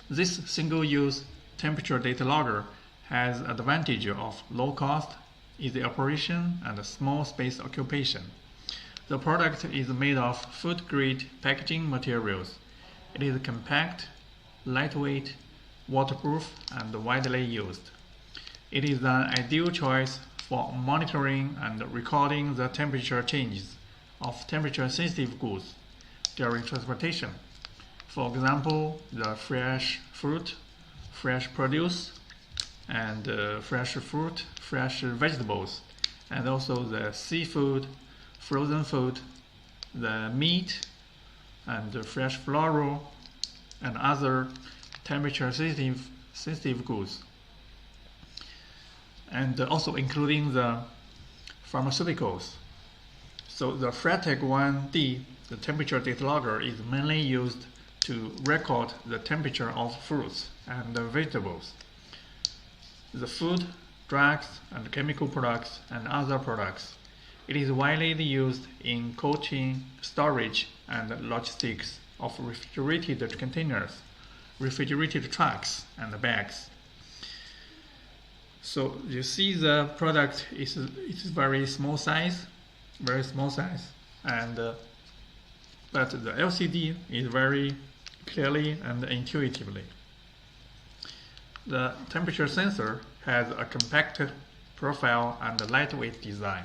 This single-use temperature data logger has advantage of low cost, easy operation, and small space occupation. The product is made of food-grade packaging materials. It is compact, lightweight, waterproof, and widely used. It is an ideal choice for monitoring and recording the temperature changes of temperature-sensitive goods during transportation. For example, the fresh fruit, fresh produce, and fresh fruit, fresh vegetables, and also the seafood, frozen food, the meat, and the fresh floral, and other temperature-sensitive goods. And also including the pharmaceuticals. So the Freitag 1D, the temperature data logger, is mainly used to record the temperature of fruits and vegetables, the food, drugs, and chemical products, and other products. It is widely used in cold chain storage and logistics of refrigerated containers, refrigerated trucks, and bags. So you see the product is very small size, and but the LCD is very clearly and intuitively. The temperature sensor has a compact profile and a lightweight design.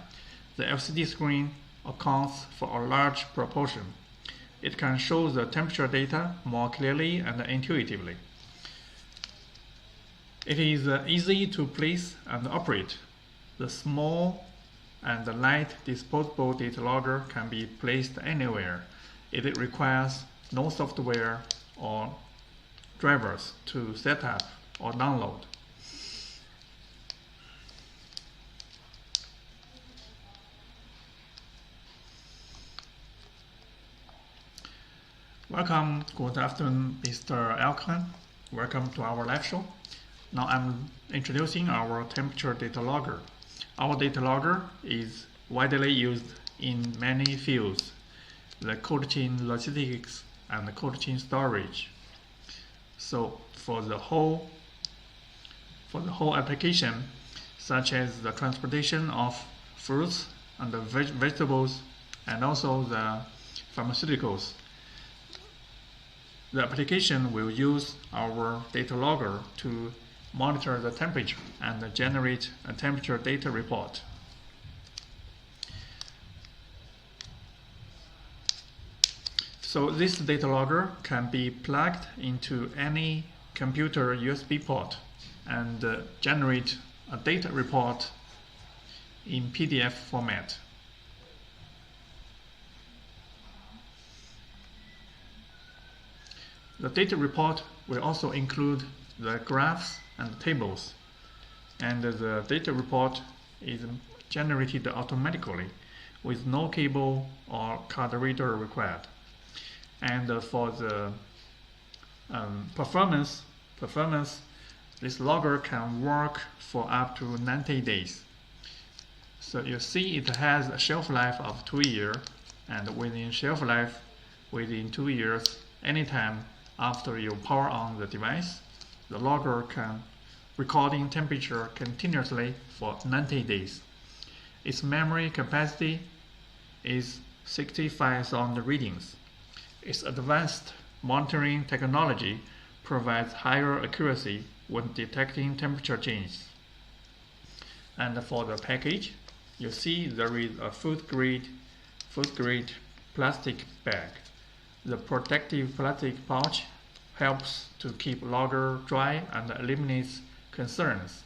The LCD screen accounts for a large proportion. It can show the temperature data more clearly and intuitively. It is easy to place and operate. The small and light disposable data logger can be placed anywhere. It requires no software or drivers to set up or download. Welcome, good afternoon, Mr. Alkan. Welcome to our live show. Now I'm introducing our temperature data logger. Our data logger is widely used in many fields, the cold chain logistics and the cold chain storage. So for the whole application, such as the transportation of fruits and the vegetables and also the pharmaceuticals, the application will use our data logger to monitor the temperature and generate a temperature data report. So this data logger can be plugged into any computer USB port and generate a data report in PDF format. The data report will also include the graphs and tables, and the data report is generated automatically with no cable or card reader required. And for the performance, this logger can work for up to 90 days. So you see it has a shelf life of 2 years, and within shelf life within 2 years, anytime after you power on the device, the logger can recording temperature continuously for 90 days. Its memory capacity is 65,000 readings. Its advanced monitoring technology provides higher accuracy when detecting temperature changes. And for the package, you see there is a food grade plastic bag. The protective plastic pouch helps to keep logger dry and eliminates concerns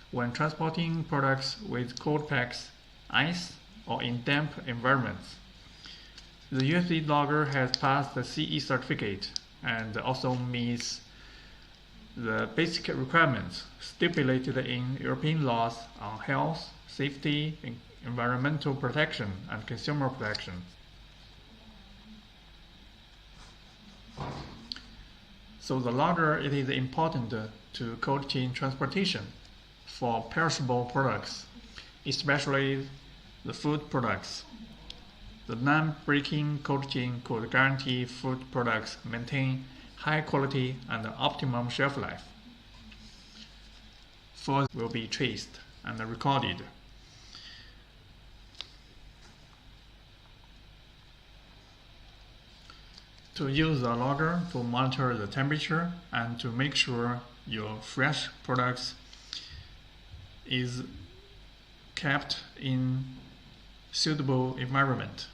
when transporting products with cold packs, ice, or in damp environments. The USB logger has passed the CE certificate and also meets the basic requirements stipulated in European laws on health, safety, environmental protection, and consumer protection. So the logger, it is important to cold chain transportation for perishable products, especially the food products. The non-breaking cold chain could guarantee food products maintain high quality and optimum shelf life. Food will be traced and recorded. To use the logger to monitor the temperature and to make sure your fresh products is kept in suitable environment.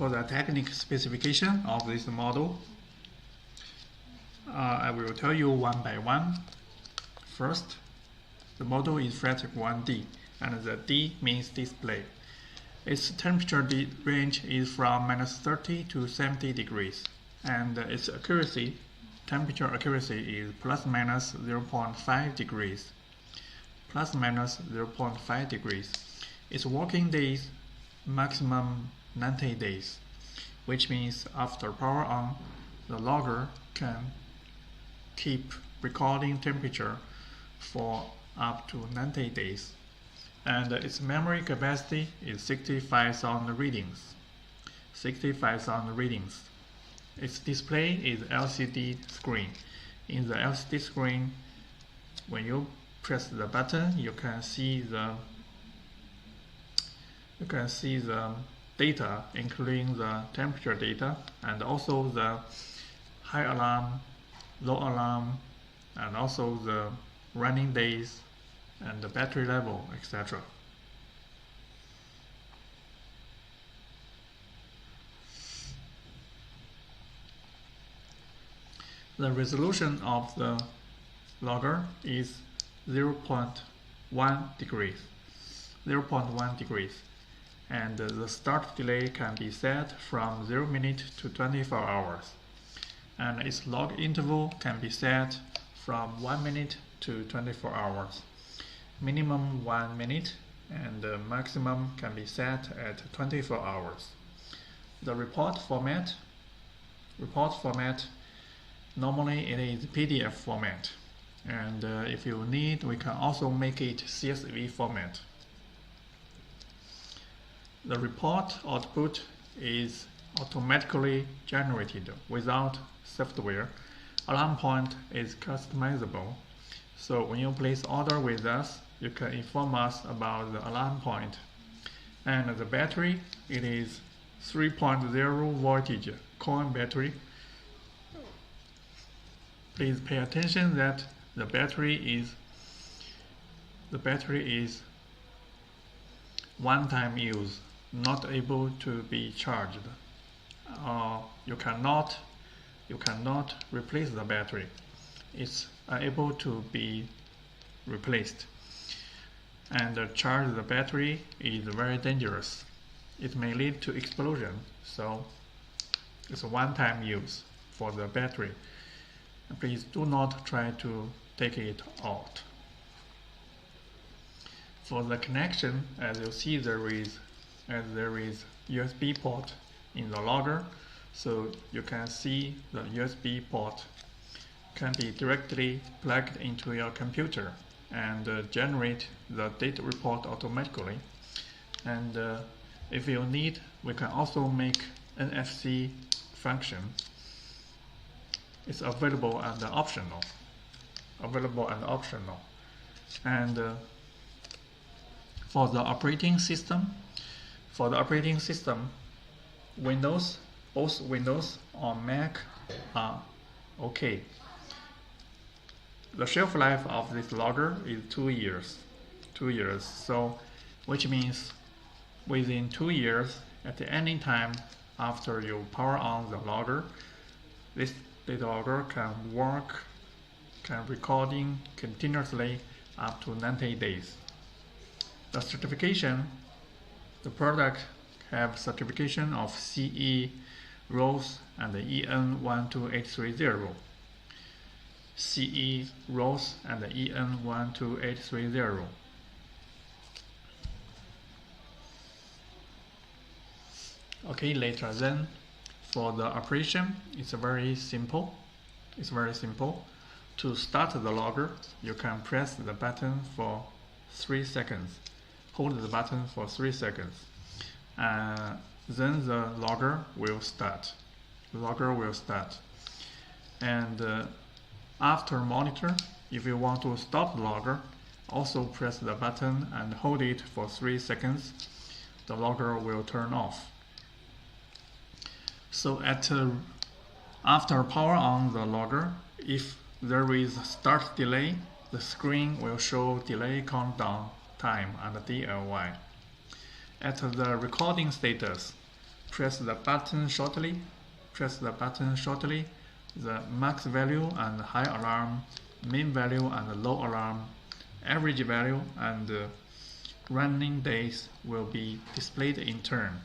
For the technical specification of this model, I will tell you one by one. First, the model is Freshliance 1D, and the D means display. Its temperature range is from -30 to 70 degrees, and its accuracy, temperature accuracy is ±0.5 degrees. ±0.5 degrees. Its working days maximum 90 days, which means after power on, the logger can keep recording temperature for up to 90 days. And its memory capacity is 65,000 readings. 65,000 readings. Its display is LCD screen. In the LCD screen, when you press the button, you can see the data, including the temperature data, and also the high alarm, low alarm, and also the running days and the battery level, etc. The resolution of the logger is 0.1 degrees. 0.1 degrees. And the start delay can be set from 0 minutes to 24 hours. And its log interval can be set from 1 minute to 24 hours. Minimum 1 minute, and the maximum can be set at 24 hours. The report format, normally it is PDF format. And if you need, we can also make it CSV format. The report output is automatically generated without software. Alarm point is customizable. So when you place order with us, you can inform us about the alarm point. And the battery, it is 3.0 voltage coin battery. Please pay attention that the battery is one-time use, not able to be charged. You cannot replace the battery. It's unable to be replaced. And charge the battery is very dangerous. It may lead to explosion, so it's a one-time use for the battery. Please do not try to take it out. For the connection, as you see, there is USB port in the logger, so you can see the USB port can be directly plugged into your computer and generate the data report automatically. And if you need, we can also make NFC function. It's available and optional. And for the operating system, Windows, both Windows or Mac are okay. The shelf life of this logger is 2 years. 2 years. So, which means within 2 years, at any time after you power on the logger, this data logger can recording continuously up to 90 days. The certification, the product have certification of CE, ROS, and EN 12830. CE, ROS, and EN 12830. Okay, later then, for the operation, it's very simple. To start the logger, you can press the button for 3 seconds. Hold the button for 3 seconds. Then the logger will start. And after monitor, if you want to stop the logger, also press the button and hold it for 3 seconds. The logger will turn off. So after power on the logger, if there is start delay, the screen will show delay countdown time and DLY. At the recording status, press the button shortly. Press the button shortly. The max value and high alarm, mean value and low alarm, average value and running days will be displayed in turn.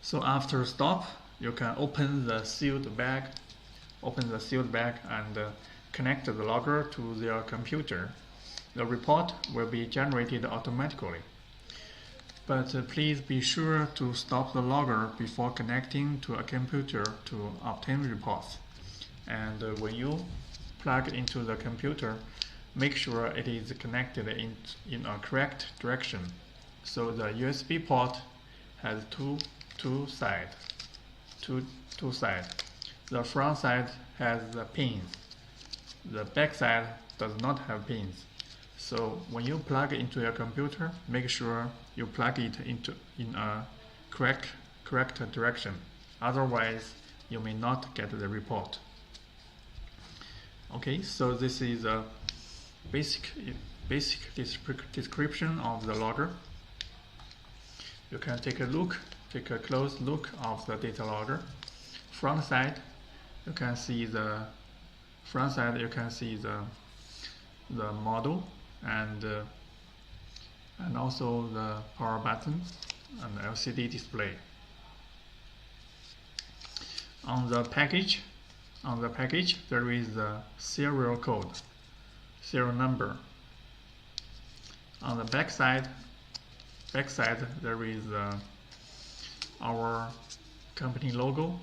So after stop, you can open the sealed bag, and connect the logger to their computer. The report will be generated automatically. But please be sure to stop the logger before connecting to a computer to obtain reports. And when you plug into the computer, make sure it is connected in a correct direction. So the USB port has two sides. The front side has the pins. The back side does not have pins. So when you plug into your computer, make sure you plug it in a correct direction. Otherwise, you may not get the report. Okay, so this is a basic description of the logger. You can take a close look of the data logger. Front side, you can see the model and also the power button and LCD display. On the package there is the serial code, serial number. On the back side there is our company logo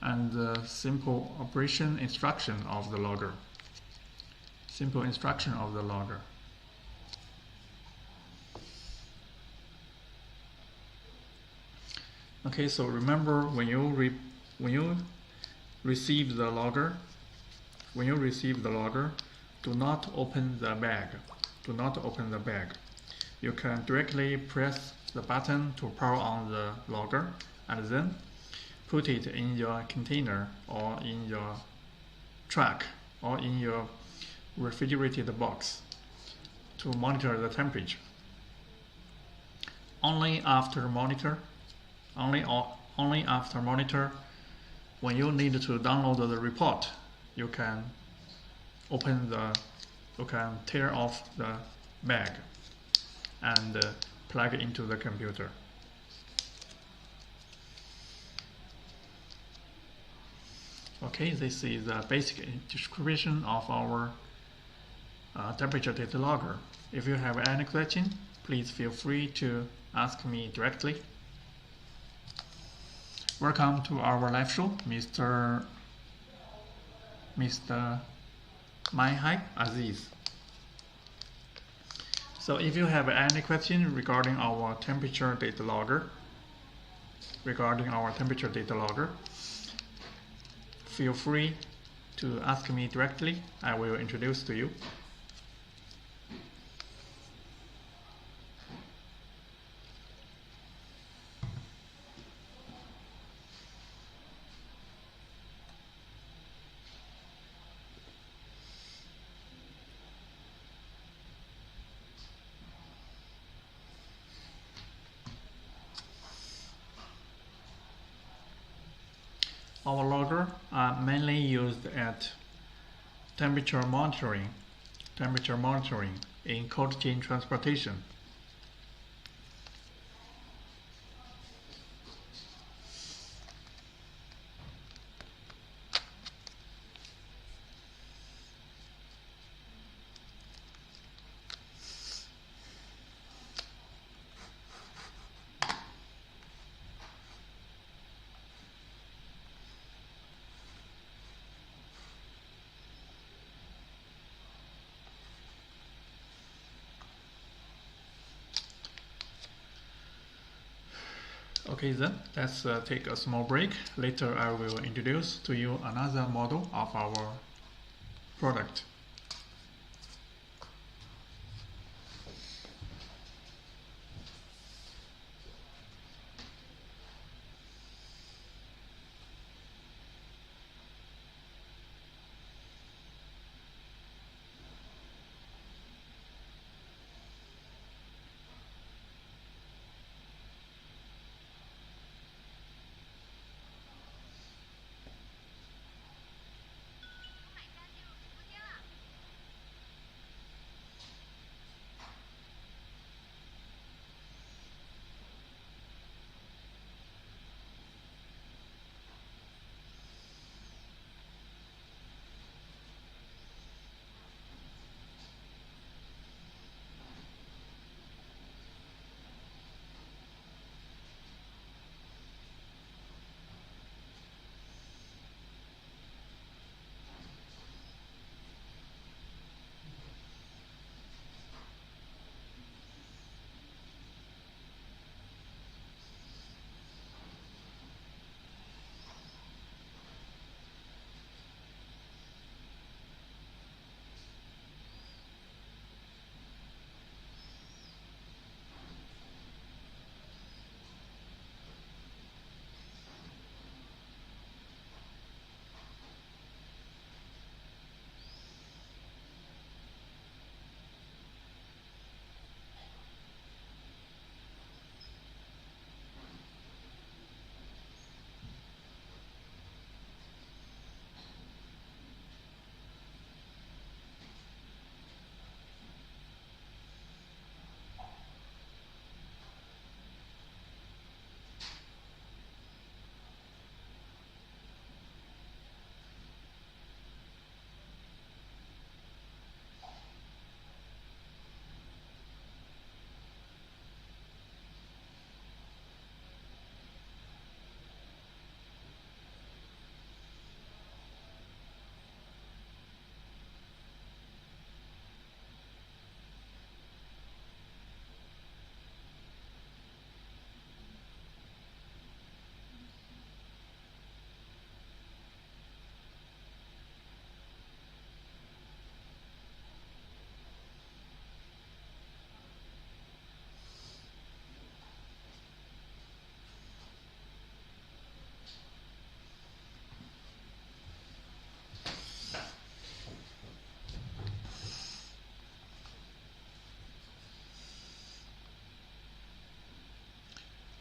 and the simple operation instruction of the logger. Okay, so remember when you receive the logger, do not open the bag. You can directly press the button to power on the logger and then put it in your container or in your truck or in your refrigerated box to monitor the temperature. Only after monitor, when you need to download the report, you can tear off the bag and plug it into the computer. Okay, this is the basic description of our temperature data logger. If you have any question, please feel free to ask me directly. Welcome to our live show, Mr. Maihai Aziz. So if you have any question regarding our temperature data logger, feel free to ask me directly. I will introduce to you. Our logger are mainly used at temperature monitoring in cold chain transportation. Okay, then let's take a small break. Later I will introduce to you another model of our product.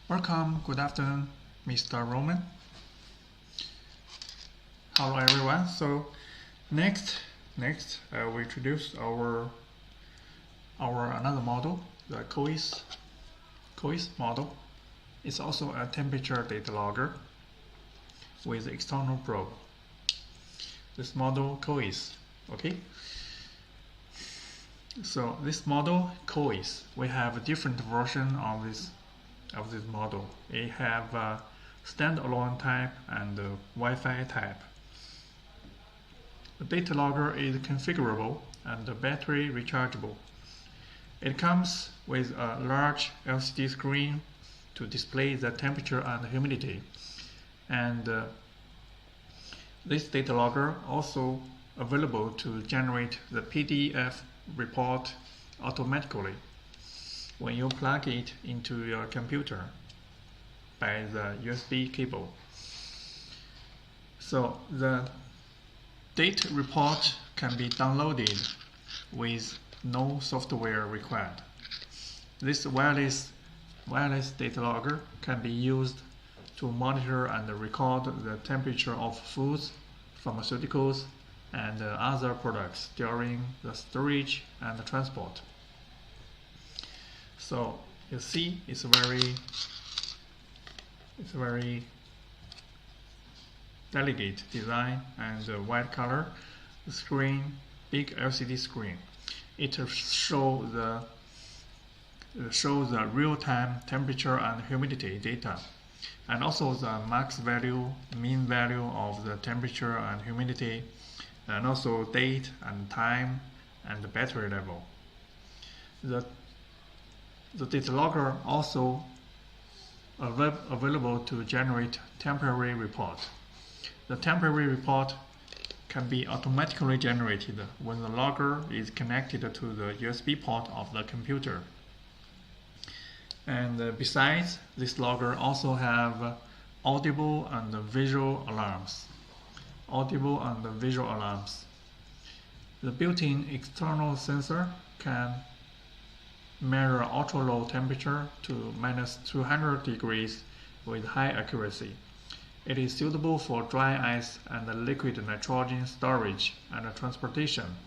Welcome, good afternoon, Mr. Roman. Hello everyone. So next I will introduce our another model, the COIS model. It's also a temperature data logger with external probe. This model COIS, okay? So this model COIS, we have a different version of this model. It have a standalone type and a Wi-Fi type. The data logger is configurable and the battery rechargeable. It comes with a large LCD screen to display the temperature and humidity. And this data logger also available to generate the PDF report automatically when you plug it into your computer by the USB cable. So the data report can be downloaded with no software required. This wireless data logger can be used to monitor and record the temperature of foods, pharmaceuticals, and other products during the storage and transport. So you see, it's very delicate design and white color screen, big LCD screen. It shows the real-time temperature and humidity data, and also the max value, mean value of the temperature and humidity, and also date and time and the battery level. The data logger also available to generate temporary report. The temporary report can be automatically generated when the logger is connected to the USB port of the computer. And besides, this logger also have audible and visual alarms. The built-in external sensor can measure ultra-low temperature to -200 degrees with high accuracy. It is suitable for dry ice and liquid nitrogen storage and transportation,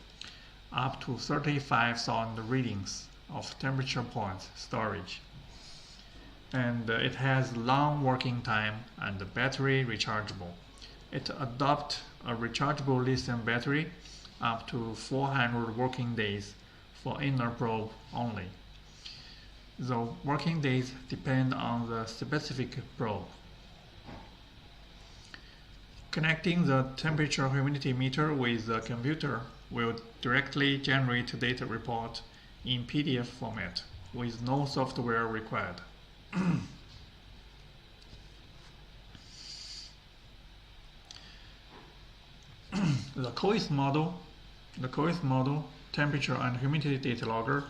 up to 35,000 readings of temperature point storage. And it has long working time and battery rechargeable. It adopts a rechargeable lithium battery up to 400 working days for inner probe only. The working days depend on the specific probe. Connecting the temperature humidity meter with the computer will directly generate data report in PDF format with no software required. The COIS model temperature and humidity data logger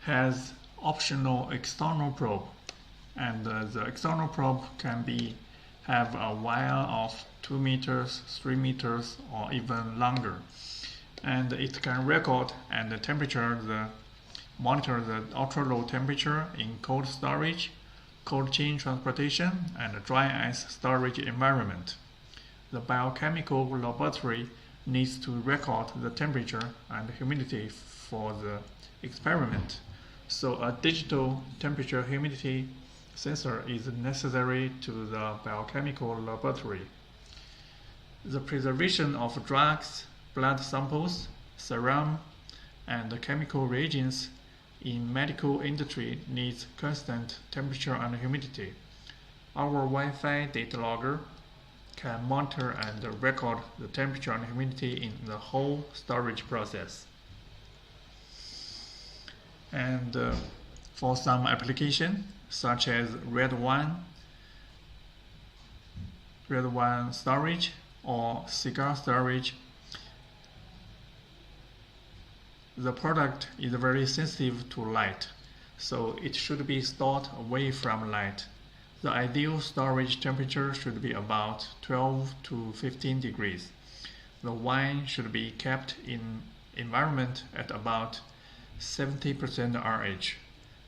has optional external probe, and the external probe can have a wire of 2 meters, 3 meters, or even longer, and it can record and monitor the ultra-low temperature in cold storage, cold chain transportation, and dry ice storage environment. The biochemical laboratory needs to record the temperature and humidity for the experiment, so a digital temperature humidity sensor is necessary to the biochemical laboratory. The preservation of drugs, blood samples, serum, and chemical reagents in medical industry needs constant temperature and humidity. Our Wi-Fi data logger can monitor and record the temperature and humidity in the whole storage process. And for some application, such as red wine storage or cigar storage, the product is very sensitive to light, so it should be stored away from light. The ideal storage temperature should be about 12 to 15 degrees. The wine should be kept in environment at about 70% RH.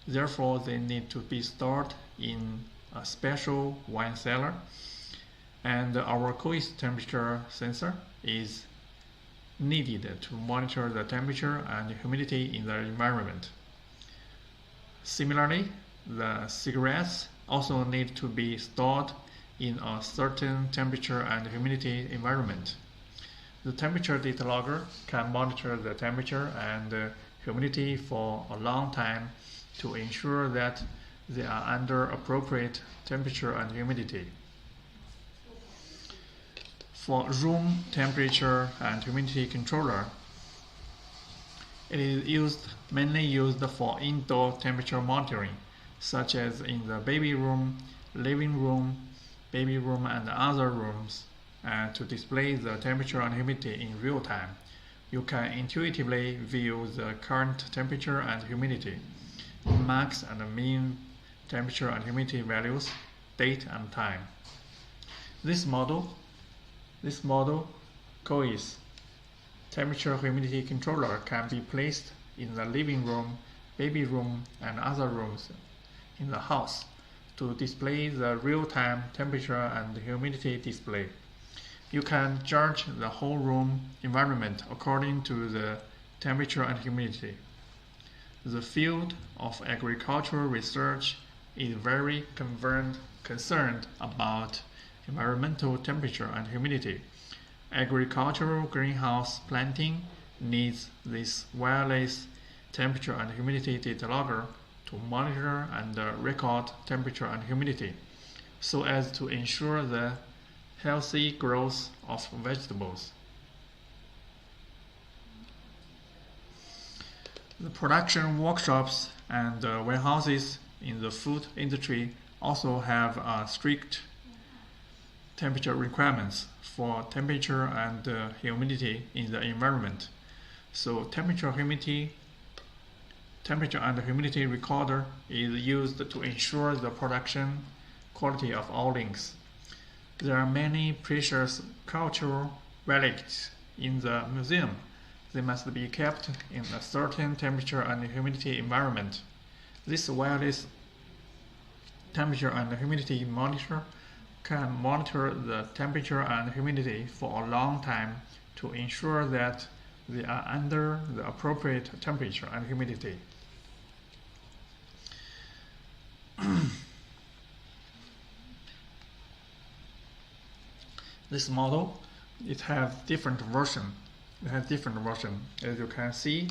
Therefore, they need to be stored in a special wine cellar, and our coils temperature sensor is needed to monitor the temperature and humidity in the environment. Similarly, the cigarettes also need to be stored in a certain temperature and humidity environment. The temperature data logger can monitor the temperature and humidity for a long time to ensure that they are under appropriate temperature and humidity. For room temperature and humidity controller, it is mainly used for indoor temperature monitoring, such as in the baby room, living room, baby room, and other rooms, and to display the temperature and humidity in real time. You can intuitively view the current temperature and humidity, max and mean temperature and humidity values, date and time. This model COIS temperature humidity controller can be placed in the living room, baby room, and other rooms in the house to display the real-time temperature and humidity display. You can judge the whole room environment according to the temperature and humidity. The field of agricultural research is very concerned about environmental temperature and humidity. Agricultural greenhouse planting needs this wireless temperature and humidity data logger to monitor and record temperature and humidity so as to ensure the healthy growth of vegetables. The production workshops and warehouses in the food industry also have strict temperature requirements for temperature and humidity in the environment. So temperature and humidity recorder is used to ensure the production quality of all links. There are many precious cultural relics in the museum. They must be kept in a certain temperature and humidity environment. This wireless temperature and humidity monitor can monitor the temperature and humidity for a long time to ensure that they are under the appropriate temperature and humidity. This model, it has different version. As you can see,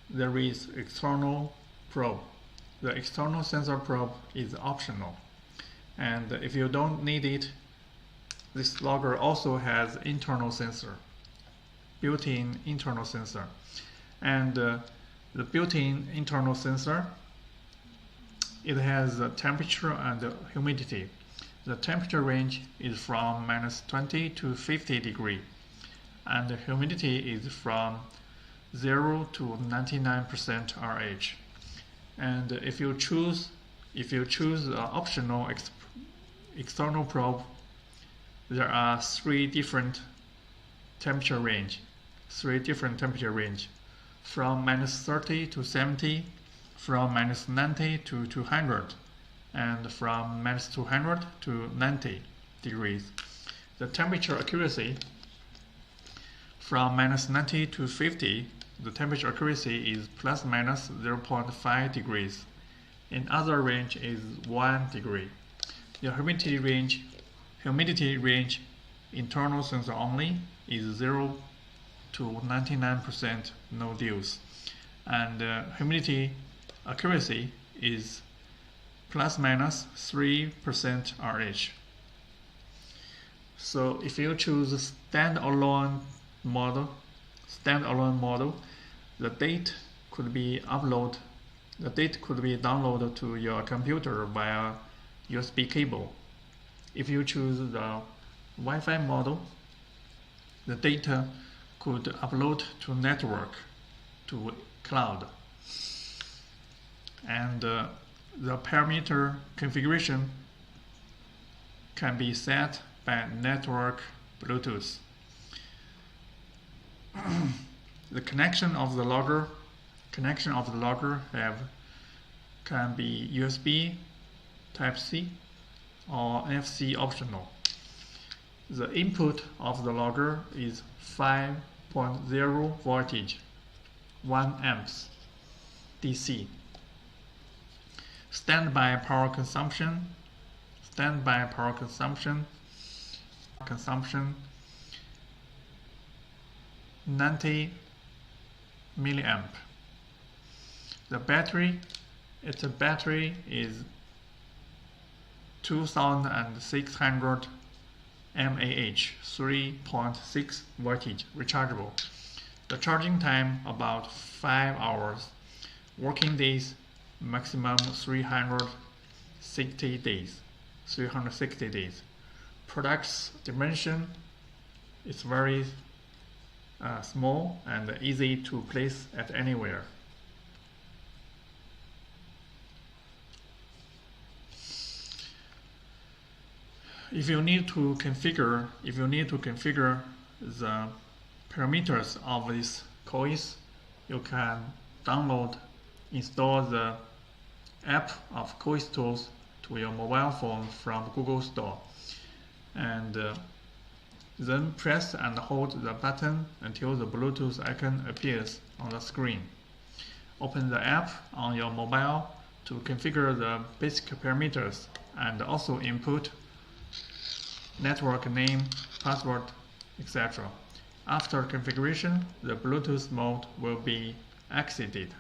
there is external probe. The external sensor probe is optional. And if you don't need it, this logger also has internal sensor, built-in internal sensor. And the built-in internal sensor, it has the temperature and humidity. The temperature range is from -20 to 50 degrees, and the humidity is from 0 to 99% RH. And if you choose the optional external probe, there are three different temperature range, from -30 to 70, from -90 to 200, and from -200 to 90 degrees. The temperature accuracy from -90 to 50, the temperature accuracy is ±0.5 degrees. In other range is 1 degree. The humidity range internal sensor only is 0 to 99% no deals, and humidity accuracy is ±3% RH. So if you choose standalone model, the date could be downloaded to your computer via USB cable. If you choose the Wi-Fi model, the data could upload to network, to cloud. And the parameter configuration can be set by network Bluetooth. The connection of the logger can be USB Type-C or NFC optional. The input of the logger is 5.0 voltage, 1 amps DC. Standby power consumption 90 milliamp. The battery, its battery is 2600 mAh, 3.6 voltage, rechargeable. The charging time about 5 hours. Working days maximum 360 days. Product's dimension is very small and easy to place at anywhere. If you need to configure the parameters of these coils, you can install the app of Coils Tools to your mobile phone from Google Store, and then press and hold the button until the Bluetooth icon appears on the screen. Open the app on your mobile to configure the basic parameters and also input network name, password, etc. After configuration, the Bluetooth mode will be exited.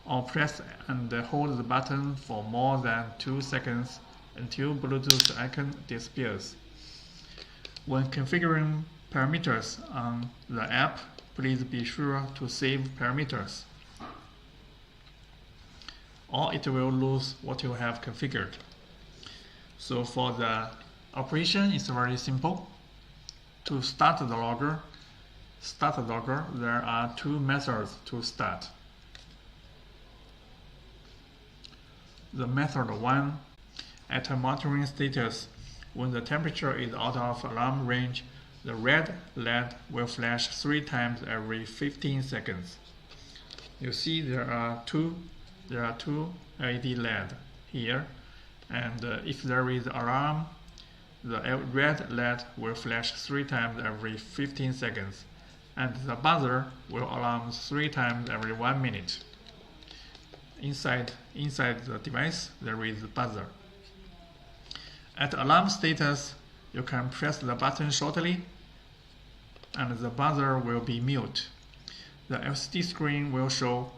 Or press and hold the button for more than 2 seconds until Bluetooth icon disappears. When configuring parameters on the app, please be sure to save parameters, or it will lose what you have configured. So for the operation, it's very simple. To start the logger, there are 2 methods to start. The method 1, at a monitoring status, when the temperature is out of alarm range, the red LED will flash 3 times every 15 seconds. You see there are two LED LED here, and if there is alarm, the red LED will flash 3 times every 15 seconds, and the buzzer will alarm 3 times every 1 minute. Inside the device, there is a buzzer. At alarm status, you can press the button shortly, and the buzzer will be mute. The LCD screen will show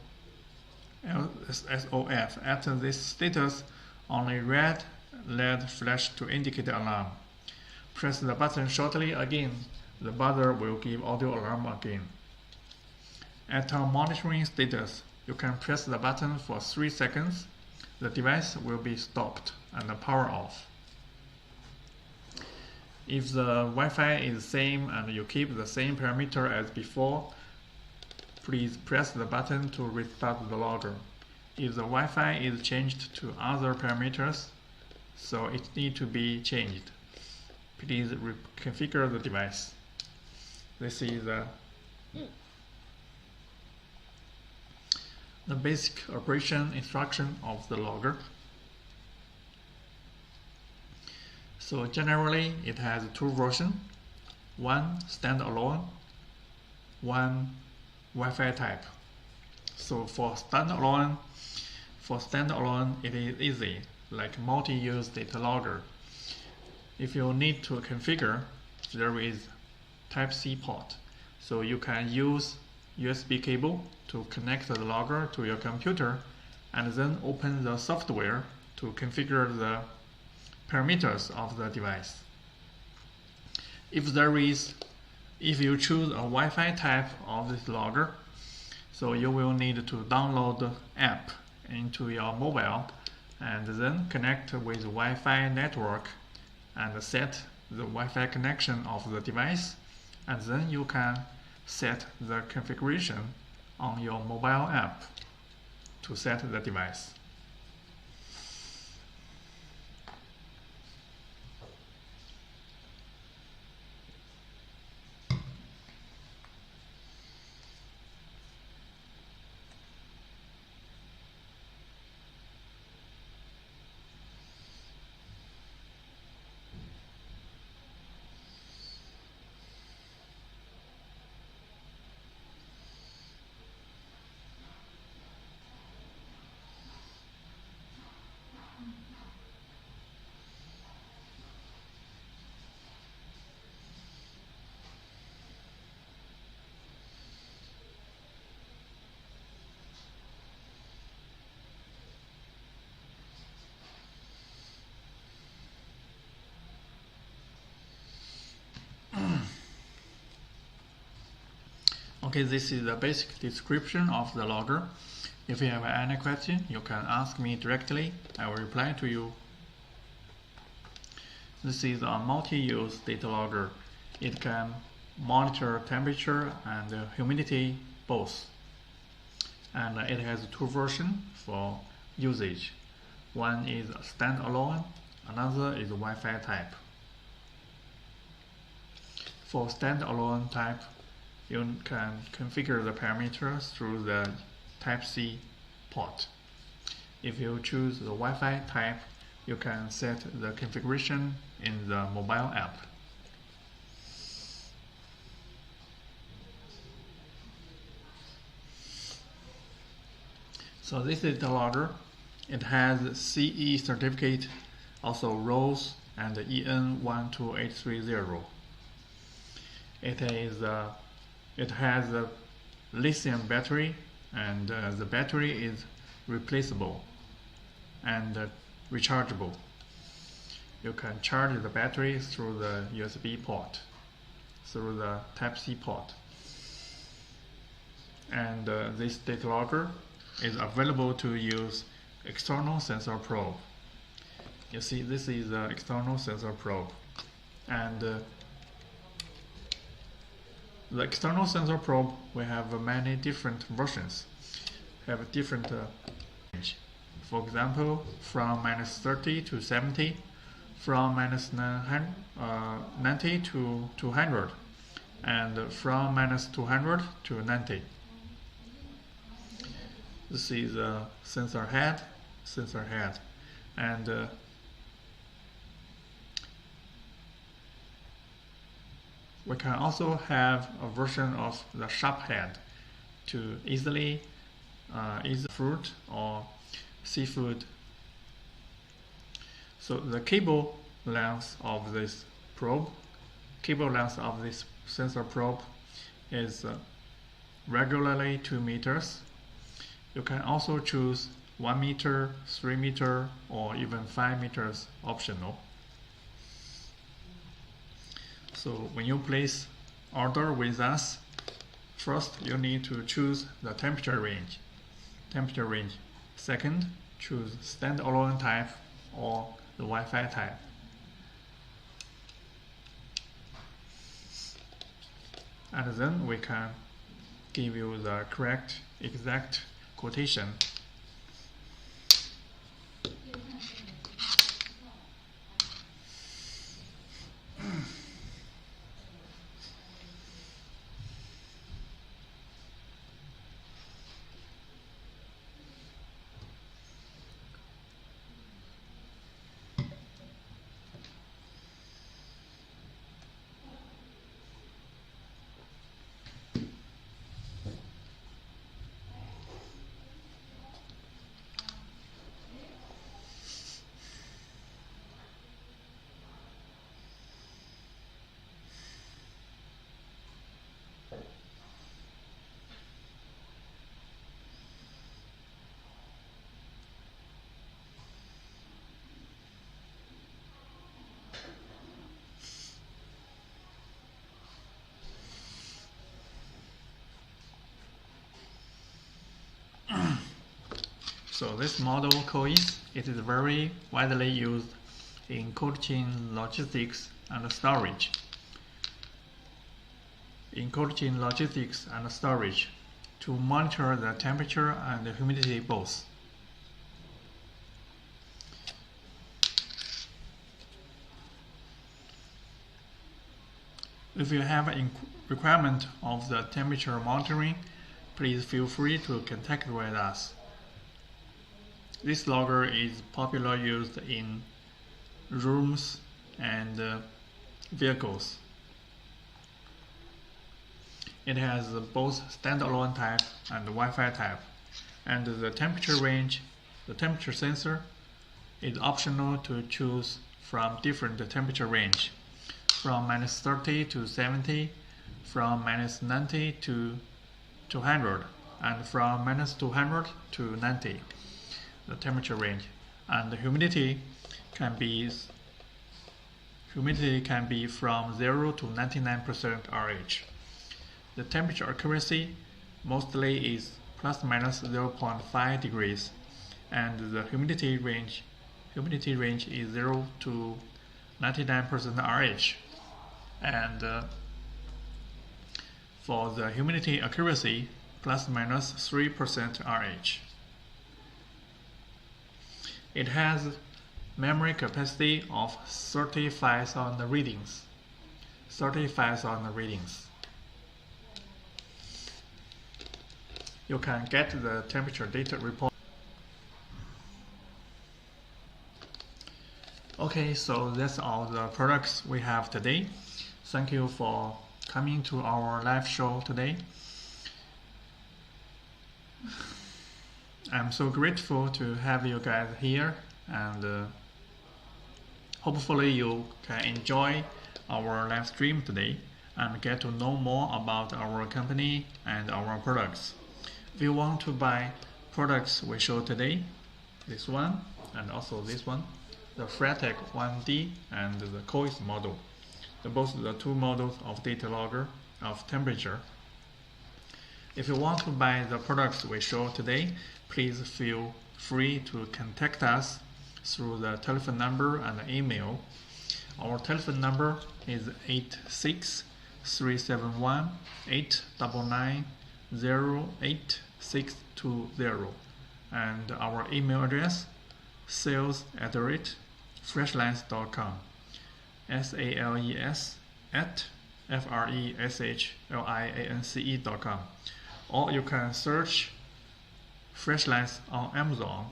SOF. At this status, only red LED flash to indicate alarm. Press the button shortly again, the buzzer will give audio alarm again. At a monitoring status, you can press the button for 3 seconds. The device will be stopped and power off. If the Wi-Fi is same and you keep the same parameter as before, please press the button to restart the logger. If the Wi-Fi is changed to other parameters, so it needs to be changed, please reconfigure the device. This is the basic operation instruction of the logger. So generally it has 2 versions, one standalone, one Wi-Fi type. So for standalone it is easy, like multi-use data logger. If you need to configure, there is Type-C port, so you can use USB cable to connect the logger to your computer and then open the software to configure the parameters of the device. If you choose a Wi-Fi type of this logger, so you will need to download the app into your mobile and then connect with Wi-Fi network and set the Wi-Fi connection of the device, and then you can set the configuration on your mobile app to set the device. Okay, this is the basic description of the logger. If you have any question, you can ask me directly. I will reply to you. This is a multi-use data logger. It can monitor temperature and humidity both. And it has two versions for usage. One is standalone, another is Wi-Fi type. For standalone type, you can configure the parameters through the Type-C port. If you choose the Wi-Fi type, you can set the configuration in the mobile app. So this is the logger. It has CE certificate, also ROS and EN 12830. It has a lithium battery, and the battery is replaceable and rechargeable. You can charge the battery through the USB port, through the Type-C port. And this data logger is available to use external sensor probe. You see, this is the external sensor probe. And the external sensor probe, we have many different versions, have different range. For example, from -30 to 70, from -90 to 200, and from -200 to 90. This is a sensor head, and we can also have a version of the sharp head to easily eat fruit or seafood. So the cable length of this sensor probe is regularly 2 meters. You can also choose 1 meter, 3 meter, or even 5 meters optional. So when you place order with us, first you need to choose the temperature range. Second, choose standalone type or the Wi-Fi type. And then we can give you the correct, exact quotation. So this model COIS, it is very widely used in cold chain logistics and storage. To monitor the temperature and the humidity both. If you have a requirement of the temperature monitoring, please feel free to contact with us. This logger is popularly used in rooms and vehicles. It has both standalone type and Wi-Fi type, and the temperature range, the temperature sensor, is optional to choose from different temperature range, from -30 to 70, from -90 to 200, and from -200 to 90. The temperature range, and the humidity can be from 0 to 99% RH. The temperature accuracy mostly is plus minus 0.5 degrees, and the humidity range is 0 to 99% RH. And for the humidity accuracy, plus minus 3% RH. It has memory capacity of 35,000 readings. 35,000 readings. You can get the temperature data report. Okay, so that's all the products we have today. Thank you for coming to our live show today. I'm so grateful to have you guys here, and hopefully you can enjoy our live stream today and get to know more about our company and our products. If you want to buy products we show today, this one and also this one, the Frehtech 1D and the Cois model, both the two models of data logger of temperature. If you want to buy the products we show today, please feel free to contact us through the telephone number and email. Our telephone number is 86-371-899-08620, and our email address sales@freshliance.com, sales@freshliance.com, or you can search Freshliance on Amazon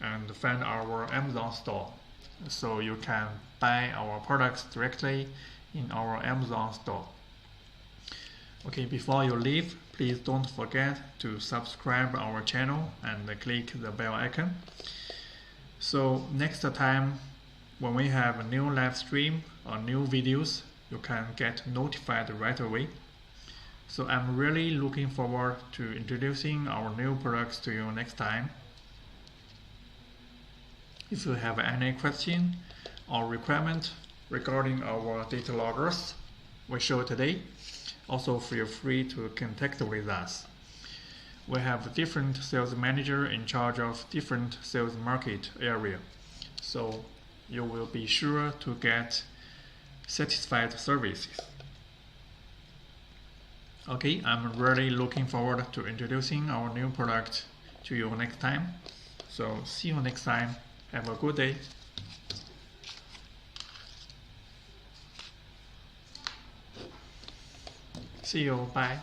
and find our Amazon store, so you can buy our products directly in our Amazon store. Okay, before you leave, please don't forget to subscribe our channel and click the bell icon. So next time when we have a new live stream or new videos, you can get notified right away. So I'm really looking forward to introducing our new products to you next time. If you have any question or requirement regarding our data loggers we show today, also feel free to contact with us. We have different sales manager in charge of different sales market area, so you will be sure to get satisfied services. Okay, I'm really looking forward to introducing our new product to you next time. So see you next time. Have a good day. See you. Bye.